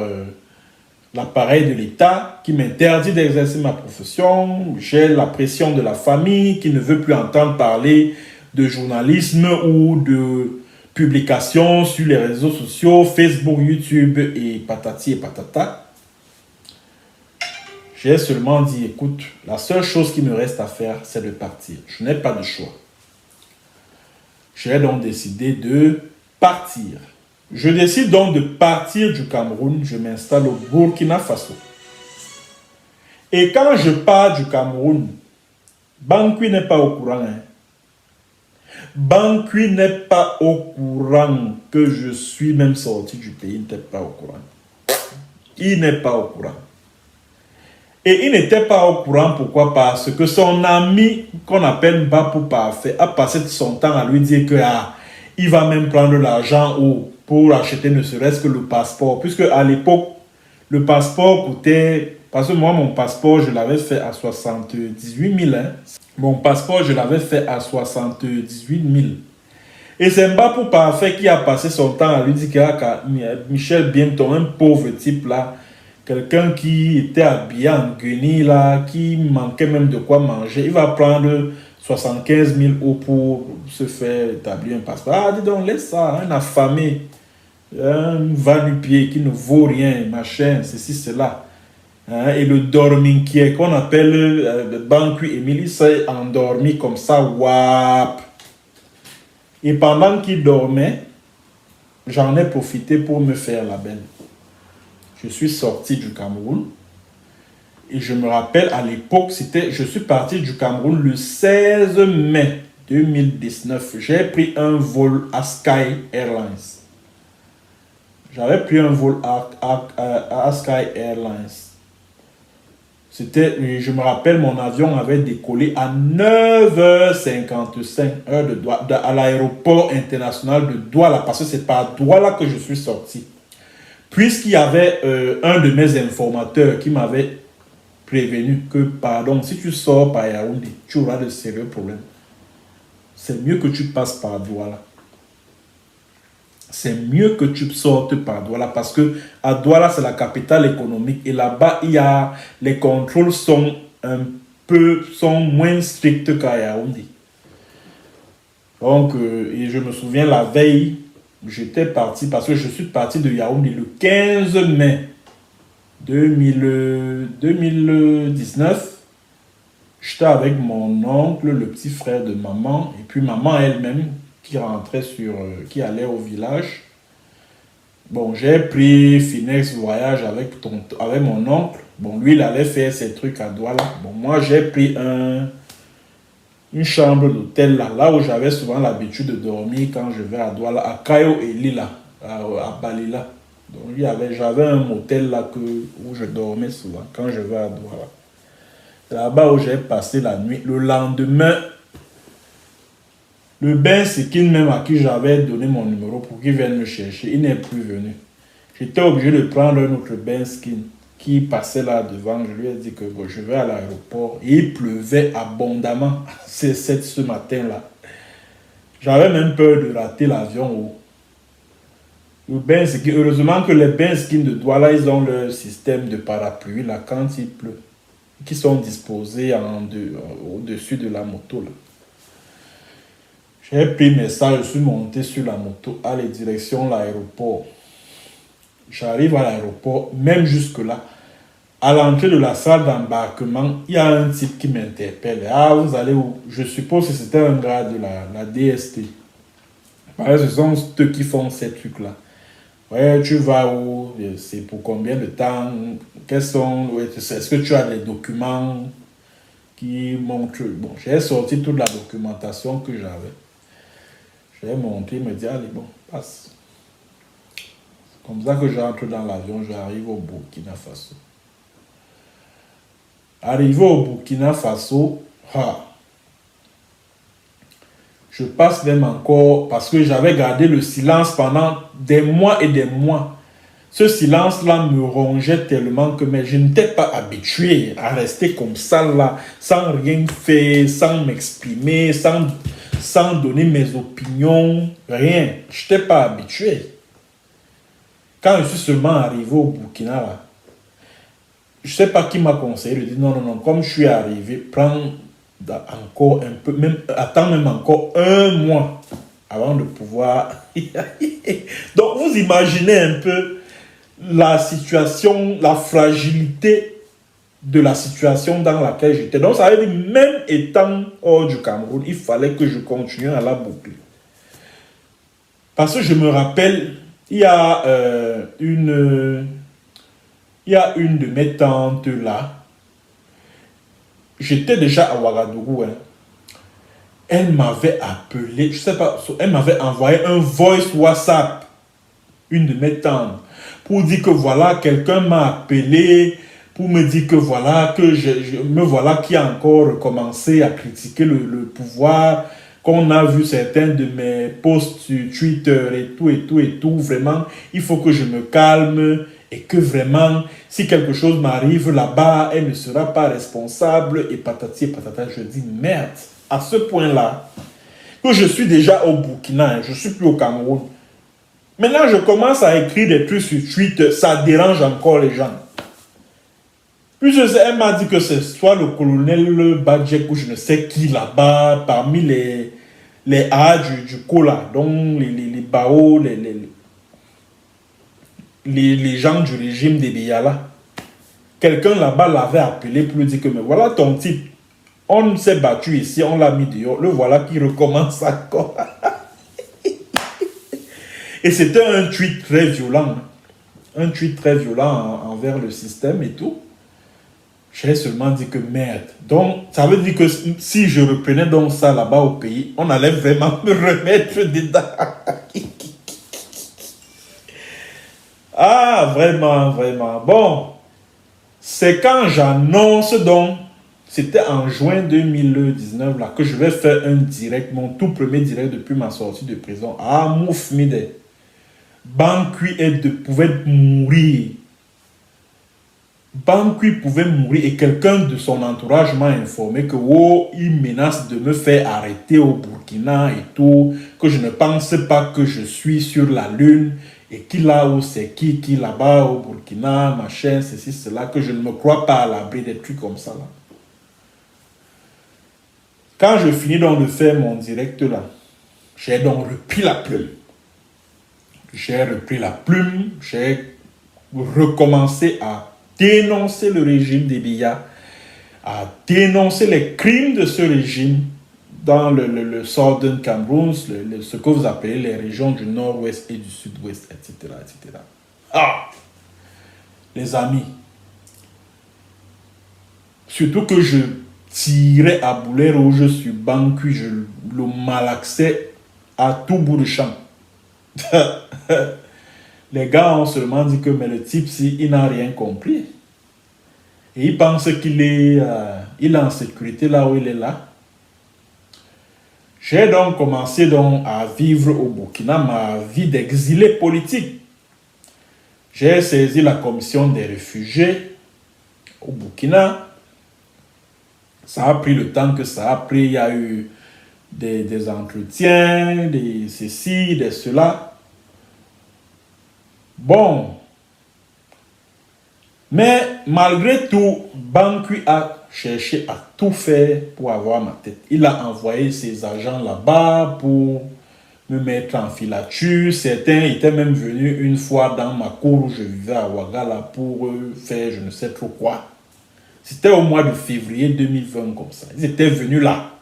l'appareil de l'État qui m'interdit d'exercer ma profession. J'ai la pression de la famille qui ne veut plus entendre parler de journalisme ou de publications sur les réseaux sociaux, Facebook, YouTube et patati et patata. J'ai seulement dit, écoute, la seule chose qui me reste à faire, c'est de partir. Je n'ai pas de choix. J'ai donc décidé de partir. Je décide donc de partir du Cameroun. Je m'installe au Burkina Faso. Et quand je pars du Cameroun, Bankui n'est pas au courant. Bankui n'est pas au courant que je suis même sorti du pays. Il n'était pas au courant. Il n'est pas au courant. Et il n'était pas au courant, pourquoi? Parce que son ami, qu'on appelle Mbapou Parfait, a passé son temps à lui dire que il va même prendre l'argent pour acheter ne serait-ce que le passeport. Puisque à l'époque, le passeport coûtait... Parce que moi, mon passeport, je l'avais fait à 78 000. Hein. Mon passeport, je l'avais fait à 78 000. Et c'est Mbapou Parfait qui a passé son temps à lui dire que Michel Bienton, un pauvre type là, quelqu'un qui était habillé en guenille là, qui manquait même de quoi manger, il va prendre 75 000 € pour se faire établir un passeport. Ah, dis donc, laisse ça, un affamé, un va-nu-pied qui ne vaut rien, machin, ceci, cela. Hein, et le dorminquier qu'on appelle Bankui Émile, il s'est endormi comme ça, wap. Et pendant qu'il dormait, j'en ai profité pour me faire la belle. Je suis sorti du Cameroun. Et je me rappelle, à l'époque, je suis parti du Cameroun le 16 mai 2019. J'ai pris un vol à Sky Airlines. J'avais pris un vol à Sky Airlines. Je me rappelle, mon avion avait décollé à 9h55 à l'aéroport international de Douala, parce que c'est par Douala que je suis sorti. Puisqu'il y avait un de mes informateurs qui m'avait prévenu que, pardon, si tu sors par Yaoundé, tu auras de sérieux problèmes. C'est mieux que tu passes par Douala. C'est mieux que tu sortes par Douala, parce que à Douala, c'est la capitale économique. Et là-bas, les contrôles sont moins stricts qu'à Yaoundé. Donc, et je me souviens, la veille, j'étais parti, parce que je suis parti de Yaoundé le 15 mai 2019. J'étais avec mon oncle, le petit frère de maman, et puis maman elle-même qui rentrait qui allait au village. Bon, j'ai pris Finex Voyage avec mon oncle. Bon, lui, il allait faire ses trucs à Douala. Bon, moi, j'ai pris une chambre d'hôtel là où j'avais souvent l'habitude de dormir quand je vais à Douala, à Kayo et Lila, à Balila. Donc, j'avais un motel là où je dormais souvent quand je vais à Douala. Là-bas où j'ai passé la nuit. Le lendemain, le Ben Sekin, même à qui j'avais donné mon numéro pour qu'il vienne me chercher, il n'est plus venu. J'étais obligé de prendre un autre Ben Sekin qui passait là devant. Je lui ai dit que bon, je vais à l'aéroport. Et il pleuvait abondamment ce matin-là. J'avais même peur de rater l'avion. Le Ben Sekin, heureusement que les Ben Sekin de Douala, ils ont leur système de parapluie là quand il pleut, qui sont disposés au-dessus de la moto là. J'ai pris mes sacs, je suis monté sur la moto à la direction de l'aéroport. J'arrive à l'aéroport, même jusque-là. À l'entrée de la salle d'embarquement, il y a un type qui m'interpelle. Ah, vous allez où? Je suppose que c'était un gars de la DST. Ce sont ceux qui font ces trucs-là. Ouais, tu vas où? C'est pour combien de temps? Est-ce que tu as des documents qui montrent? Bon, j'ai sorti toute la documentation que j'avais. J'ai monté, il me dit, allez, bon, passe. C'est comme ça que j'entre dans l'avion, j'arrive au Burkina Faso. Arrivé au Burkina Faso, je passe même encore, parce que j'avais gardé le silence pendant des mois et des mois. Ce silence-là me rongeait tellement que je n'étais pas habitué à rester comme ça là, sans rien faire, sans m'exprimer, sans donner mes opinions, rien. Je n'étais pas habitué. Quand je suis seulement arrivé au Burkina, là, je ne sais pas qui m'a conseillé de dire non, comme je suis arrivé, prends encore un peu, attends même encore un mois avant de pouvoir... Donc, vous imaginez un peu la situation, la fragilité de la situation dans laquelle j'étais. Donc, ça veut dire, même étant hors du Cameroun, il fallait que je continue à la boucler. Parce que je me rappelle, il y a une de mes tantes là. J'étais déjà à Ouagadougou. Hein. Elle m'avait appelé, je sais pas, elle m'avait envoyé un voice WhatsApp, une de mes tantes, pour dire que voilà, quelqu'un m'a appelé, pour me dire que voilà, que me voilà qui a encore recommencé à critiquer le pouvoir, qu'on a vu certains de mes posts sur Twitter et tout, vraiment, il faut que je me calme et que vraiment, si quelque chose m'arrive là-bas, elle ne sera pas responsable et patati et patata. Je dis merde, à ce point-là, que je suis déjà au Burkina, je ne suis plus au Cameroun. Maintenant, je commence à écrire des trucs sur Twitter, ça dérange encore les gens. Puis elle m'a dit que c'est soit le colonel Badjek ou je ne sais qui là-bas, parmi les A du Kola, donc les Bao, les gens du régime des Biyala. Quelqu'un là-bas l'avait appelé pour lui dire que mais voilà ton type, on s'est battu ici, on l'a mis dehors, le voilà qui recommence encore. Et c'était un tweet très violent, un tweet très violent envers le système et tout. J'ai seulement dit que merde. Donc, ça veut dire que si je reprenais donc ça là-bas au pays, on allait vraiment me remettre dedans. Ah, vraiment, vraiment. Bon, c'est quand j'annonce donc, c'était en juin 2019 là, que je vais faire un direct, mon tout premier direct depuis ma sortie de prison. Ah, mouf, mide. Bankui pouvait mourir. Bankui pouvait mourir et quelqu'un de son entourage m'a informé que oh, il menace de me faire arrêter au Burkina et tout, que je ne pense pas que je suis sur la lune et qui là où c'est qui là-bas au Burkina, machin, ceci, cela, que je ne me crois pas à l'abri des trucs comme ça là. Quand je finis donc de faire mon direct là, j'ai donc repris la plume. J'ai repris la plume, j'ai recommencé à dénoncer le régime des Biya, à dénoncer les crimes de ce régime dans le Southern Cameroun, ce que vous appelez les régions du nord-ouest et du sud-ouest, etc., etc. Ah, les amis, surtout que je tirais à boulet rouge sur Bankui, je le malaxais à tout bout de champ. Les gars ont seulement dit que mais le type, si, il n'a rien compris. Et il pense qu'il est, il est en sécurité là où il est là. J'ai donc commencé donc à vivre au Burkina ma vie d'exilé politique. J'ai saisi la commission des réfugiés au Burkina. Ça a pris le temps que ça a pris. Il y a eu des entretiens, des ceci, des cela. Bon, mais malgré tout, Bankui a cherché à tout faire pour avoir ma tête. Il a envoyé ses agents là-bas pour me mettre en filature. Certains étaient même venus une fois dans ma cour où je vivais à Ouagala pour faire je ne sais trop quoi. C'était au mois de février 2020 comme ça. Ils étaient venus là.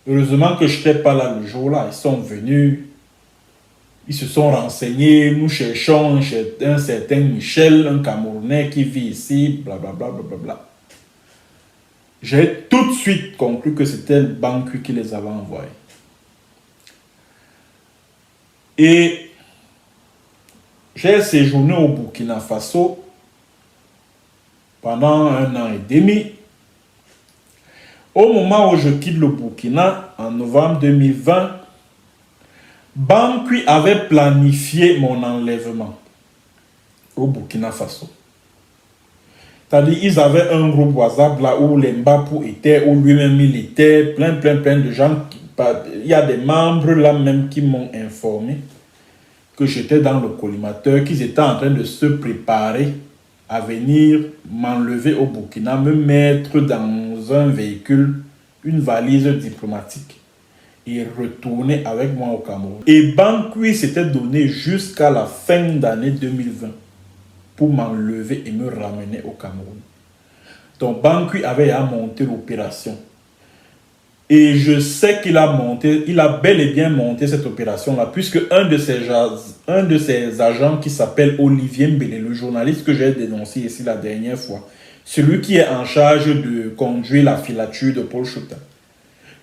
Heureusement que je n'étais pas là le jour-là. Ils sont venus. Ils se sont renseignés, nous cherchons un certain Michel, un Camerounais qui vit ici, blablabla. Bla, bla, bla. J'ai tout de suite conclu que c'était le Bankui qui les avait envoyés. Et j'ai séjourné au Burkina Faso pendant 1 an et demi. Au moment où je quitte le Burkina, en novembre 2020, Bankui avait planifié mon enlèvement au Burkina Faso. C'est-à-dire ils avaient un groupe WhatsApp là où les Mbapou étaient, où lui-même il était, plein de gens. Il y a des membres là même qui m'ont informé que j'étais dans le collimateur, qu'ils étaient en train de se préparer à venir m'enlever au Burkina, me mettre dans un véhicule, une valise diplomatique, et retourner avec moi au Cameroun. Et Bankui s'était donné jusqu'à la fin d'année 2020 pour m'enlever et me ramener au Cameroun. Donc Bankui avait à monter l'opération. Et je sais qu'il a monté, il a bel et bien monté cette opération-là, puisque un de ses agents qui s'appelle Olivier Mbele, le journaliste que j'ai dénoncé ici la dernière fois, celui qui est en charge de conduire la filature de Paul Chouta,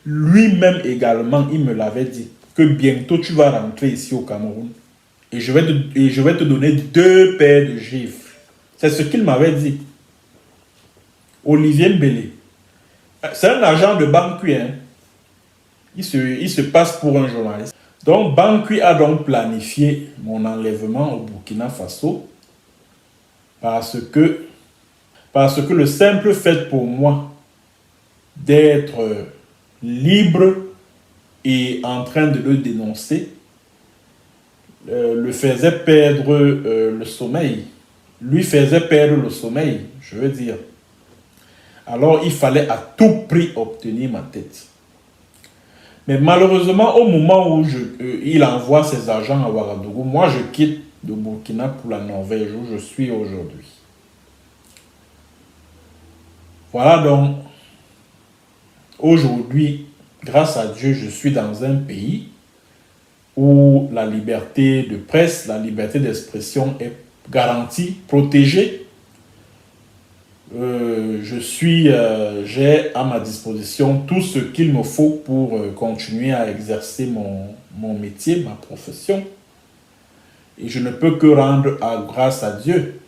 lui-même également, il me l'avait dit, que bientôt tu vas rentrer ici au Cameroun et je vais te donner 2 paires de gifles. C'est ce qu'il m'avait dit. Olivier Mbele. C'est un agent de Bankui, hein. Il se passe pour un journaliste. Donc Bankui a donc planifié mon enlèvement au Burkina Faso parce que le simple fait pour moi d'être libre et en train de le dénoncer le faisait perdre le sommeil. Lui faisait perdre le sommeil, je veux dire. Alors il fallait à tout prix obtenir ma tête. Mais malheureusement, au moment où il envoie ses agents à Ouagadougou, moi je quitte le Burkina pour la Norvège où je suis aujourd'hui. Voilà donc, aujourd'hui, grâce à Dieu, je suis dans un pays où la liberté de presse, la liberté d'expression est garantie, protégée. J'ai à ma disposition tout ce qu'il me faut pour continuer à exercer mon métier, ma profession. Et je ne peux que rendre grâce à Dieu.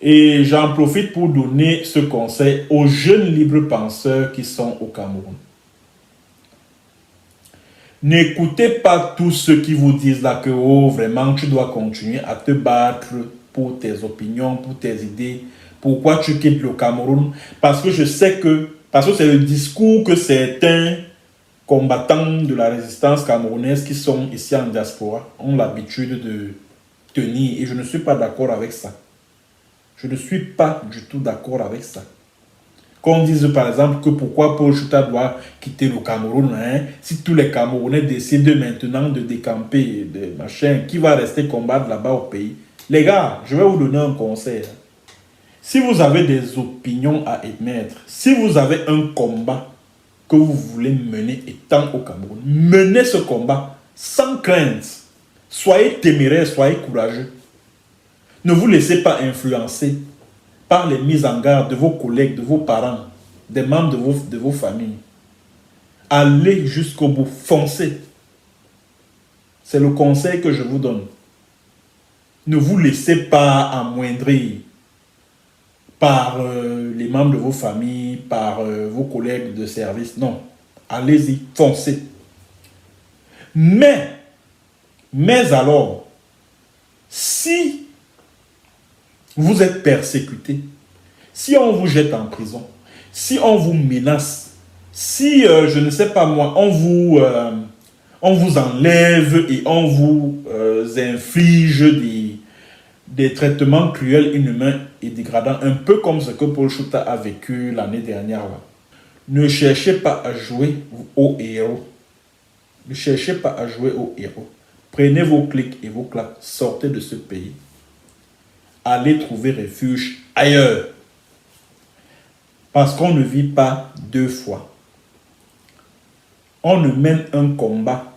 Et j'en profite pour donner ce conseil aux jeunes libres penseurs qui sont au Cameroun. N'écoutez pas tous ceux qui vous disent là que oh, vraiment tu dois continuer à te battre pour tes opinions, pour tes idées. Pourquoi tu quittes le Cameroun? Parce que je sais que, parce que c'est le discours que certains combattants de la résistance camerounaise qui sont ici en diaspora ont l'habitude de tenir. Et je ne suis pas d'accord avec ça. Je ne suis pas du tout d'accord avec ça. Qu'on dise par exemple que pourquoi Paul Chouta doit quitter le Cameroun, hein, si tous les Camerounais décident maintenant de décamper, de machin, qui va rester combattre là-bas au pays? Les gars, je vais vous donner un conseil. Si vous avez des opinions à émettre, si vous avez un combat que vous voulez mener étant au Cameroun, menez ce combat sans crainte. Soyez téméraires, soyez courageux. Ne vous laissez pas influencer par les mises en garde de vos collègues, de vos parents, des membres de vos familles. Allez jusqu'au bout, foncez. C'est le conseil que je vous donne. Ne vous laissez pas amoindrir par les membres de vos familles, par vos collègues de service. Non, allez-y, foncez. Mais alors, si vous êtes persécuté, si on vous jette en prison, si on vous menace, si, je ne sais pas moi, on vous enlève et on vous inflige des traitements cruels, inhumains et dégradants, un peu comme ce que Paul Chouta a vécu l'année dernière. Là. Ne cherchez pas à jouer au héros. Ne cherchez pas à jouer au héros. Prenez vos clics et vos claques, sortez de ce pays. Allez trouver refuge ailleurs. Parce qu'on ne vit pas 2 fois. On ne mène un combat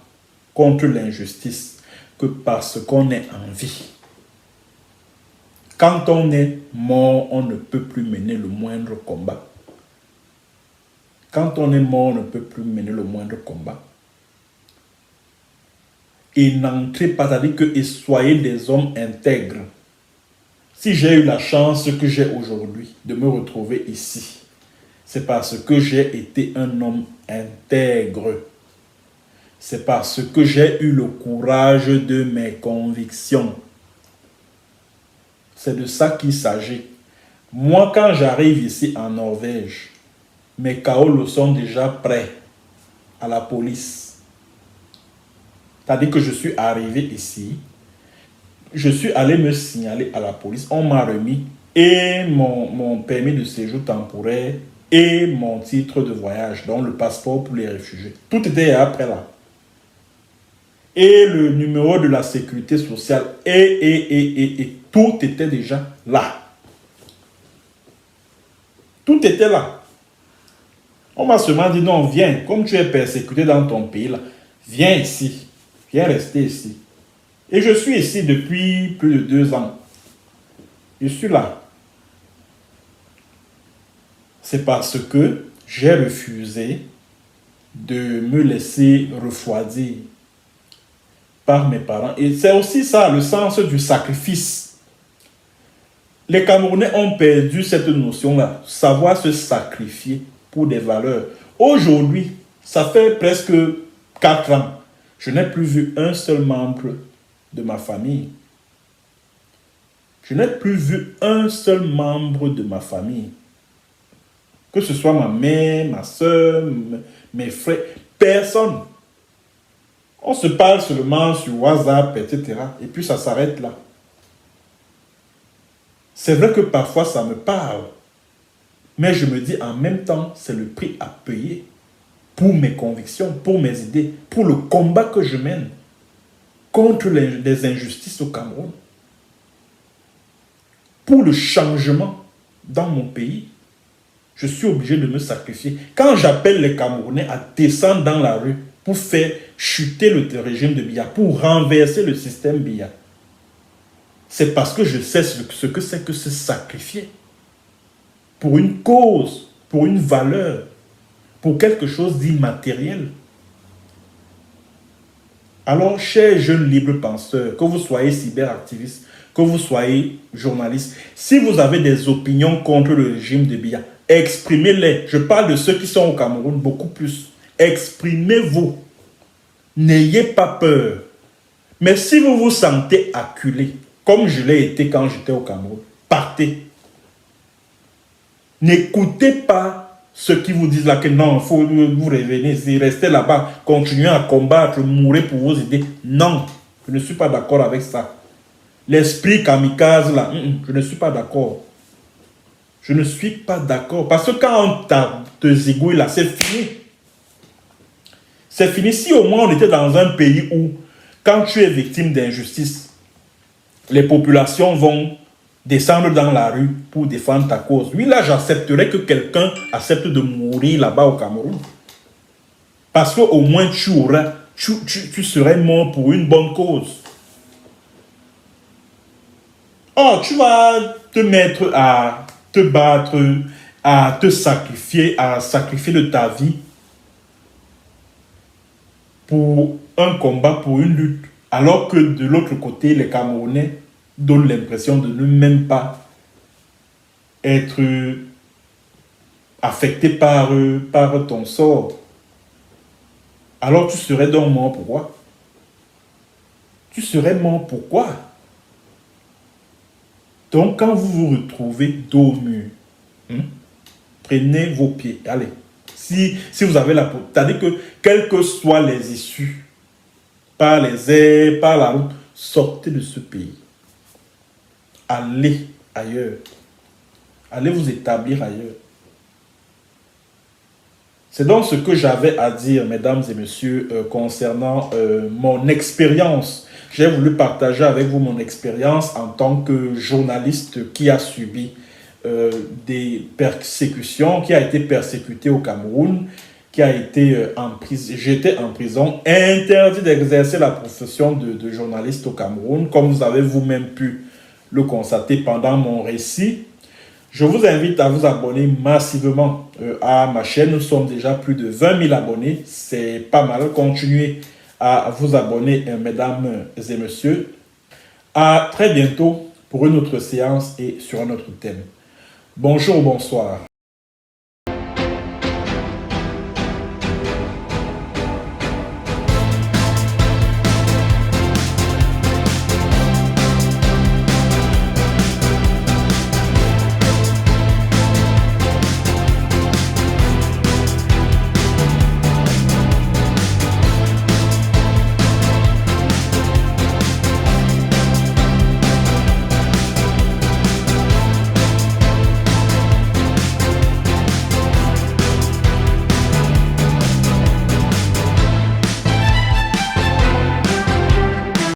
contre l'injustice que parce qu'on est en vie. Quand on est mort, on ne peut plus mener le moindre combat. Quand on est mort, on ne peut plus mener le moindre combat. Et n'entrez pas, c'est-à-dire que soyez des hommes intègres. Si j'ai eu la chance que j'ai aujourd'hui de me retrouver ici, c'est parce que j'ai été un homme intègre. C'est parce que j'ai eu le courage de mes convictions. C'est de ça qu'il s'agit. Moi, quand j'arrive ici en Norvège, mes Kaolo sont déjà prêts à la police. C'est-à-dire que je suis arrivé ici, je suis allé me signaler à la police, on m'a remis et mon permis de séjour temporaire et mon titre de voyage, donc le passeport pour les réfugiés. Tout était après là. Et le numéro de la sécurité sociale, et tout était déjà là. Tout était là. On m'a seulement dit, non, viens, comme tu es persécuté dans ton pays là, viens ici, viens rester ici. Et je suis ici depuis plus de 2 ans. Je suis là. C'est parce que j'ai refusé de me laisser refroidir par mes parents. Et c'est aussi ça, le sens du sacrifice. Les Camerounais ont perdu cette notion-là, savoir se sacrifier pour des valeurs. Aujourd'hui, ça fait presque 4 ans, je n'ai plus vu un seul membre de ma famille. Je n'ai plus vu un seul membre de ma famille. Que ce soit ma mère, ma soeur, mes frères, personne. On se parle seulement sur WhatsApp, etc. Et puis ça s'arrête là. C'est vrai que parfois ça me parle. Mais je me dis en même temps, c'est le prix à payer pour mes convictions, pour mes idées, pour le combat que je mène contre les injustices au Cameroun. Pour le changement dans mon pays. Je suis obligé de me sacrifier. Quand j'appelle les Camerounais à descendre dans la rue pour faire chuter le régime de Biya, pour renverser le système Biya, c'est parce que je sais ce que c'est que se sacrifier pour une cause, pour une valeur, pour quelque chose d'immatériel. Alors, chers jeunes libres penseurs, que vous soyez cyberactivistes, que vous soyez journalistes, si vous avez des opinions contre le régime de Biya, exprimez-les. Je parle de ceux qui sont au Cameroun beaucoup plus. Exprimez-vous. N'ayez pas peur. Mais si vous vous sentez acculé, comme je l'ai été quand j'étais au Cameroun, partez. N'écoutez pas ceux qui vous disent là que non, il faut vous revenir, restez là-bas, continuez à combattre, mourrez pour vos idées. Non, je ne suis pas d'accord avec ça. L'esprit kamikaze là, je ne suis pas d'accord. Je ne suis pas d'accord. Parce que quand on te zigouille là, c'est fini. C'est fini. Si au moins on était dans un pays où, quand tu es victime d'injustice, les populations vont descendre dans la rue pour défendre ta cause. Oui, là, j'accepterais que quelqu'un accepte de mourir là-bas au Cameroun. Parce qu'au moins, tu serais mort pour une bonne cause. Oh, tu vas te mettre à te battre, à te sacrifier, à sacrifier de ta vie pour un combat, pour une lutte. Alors que de l'autre côté, les Camerounais donnent l'impression de ne même pas être affectés par ton sort. Alors tu serais donc mort pourquoi? Tu serais mort pourquoi? Donc quand vous vous retrouvez dos au mur, prenez vos pieds, allez. Si vous avez la... C'est-à-dire que quelles que soient les issues, par les airs, par la route, sortez de ce pays. Allez ailleurs. Allez vous établir ailleurs. C'est donc ce que j'avais à dire, mesdames et messieurs, concernant mon expérience. J'ai voulu partager avec vous mon expérience en tant que journaliste qui a subi des persécutions, qui a été persécuté au Cameroun, qui a été en prison. J'étais en prison, interdit d'exercer la profession de journaliste au Cameroun, comme vous avez vous-même pu le constater pendant mon récit. Je vous invite à vous abonner massivement à ma chaîne. Nous sommes déjà plus de 20 000 abonnés. C'est pas mal. Continuez à vous abonner, mesdames et messieurs. À très bientôt pour une autre séance et sur un autre thème. Bonjour, bonsoir.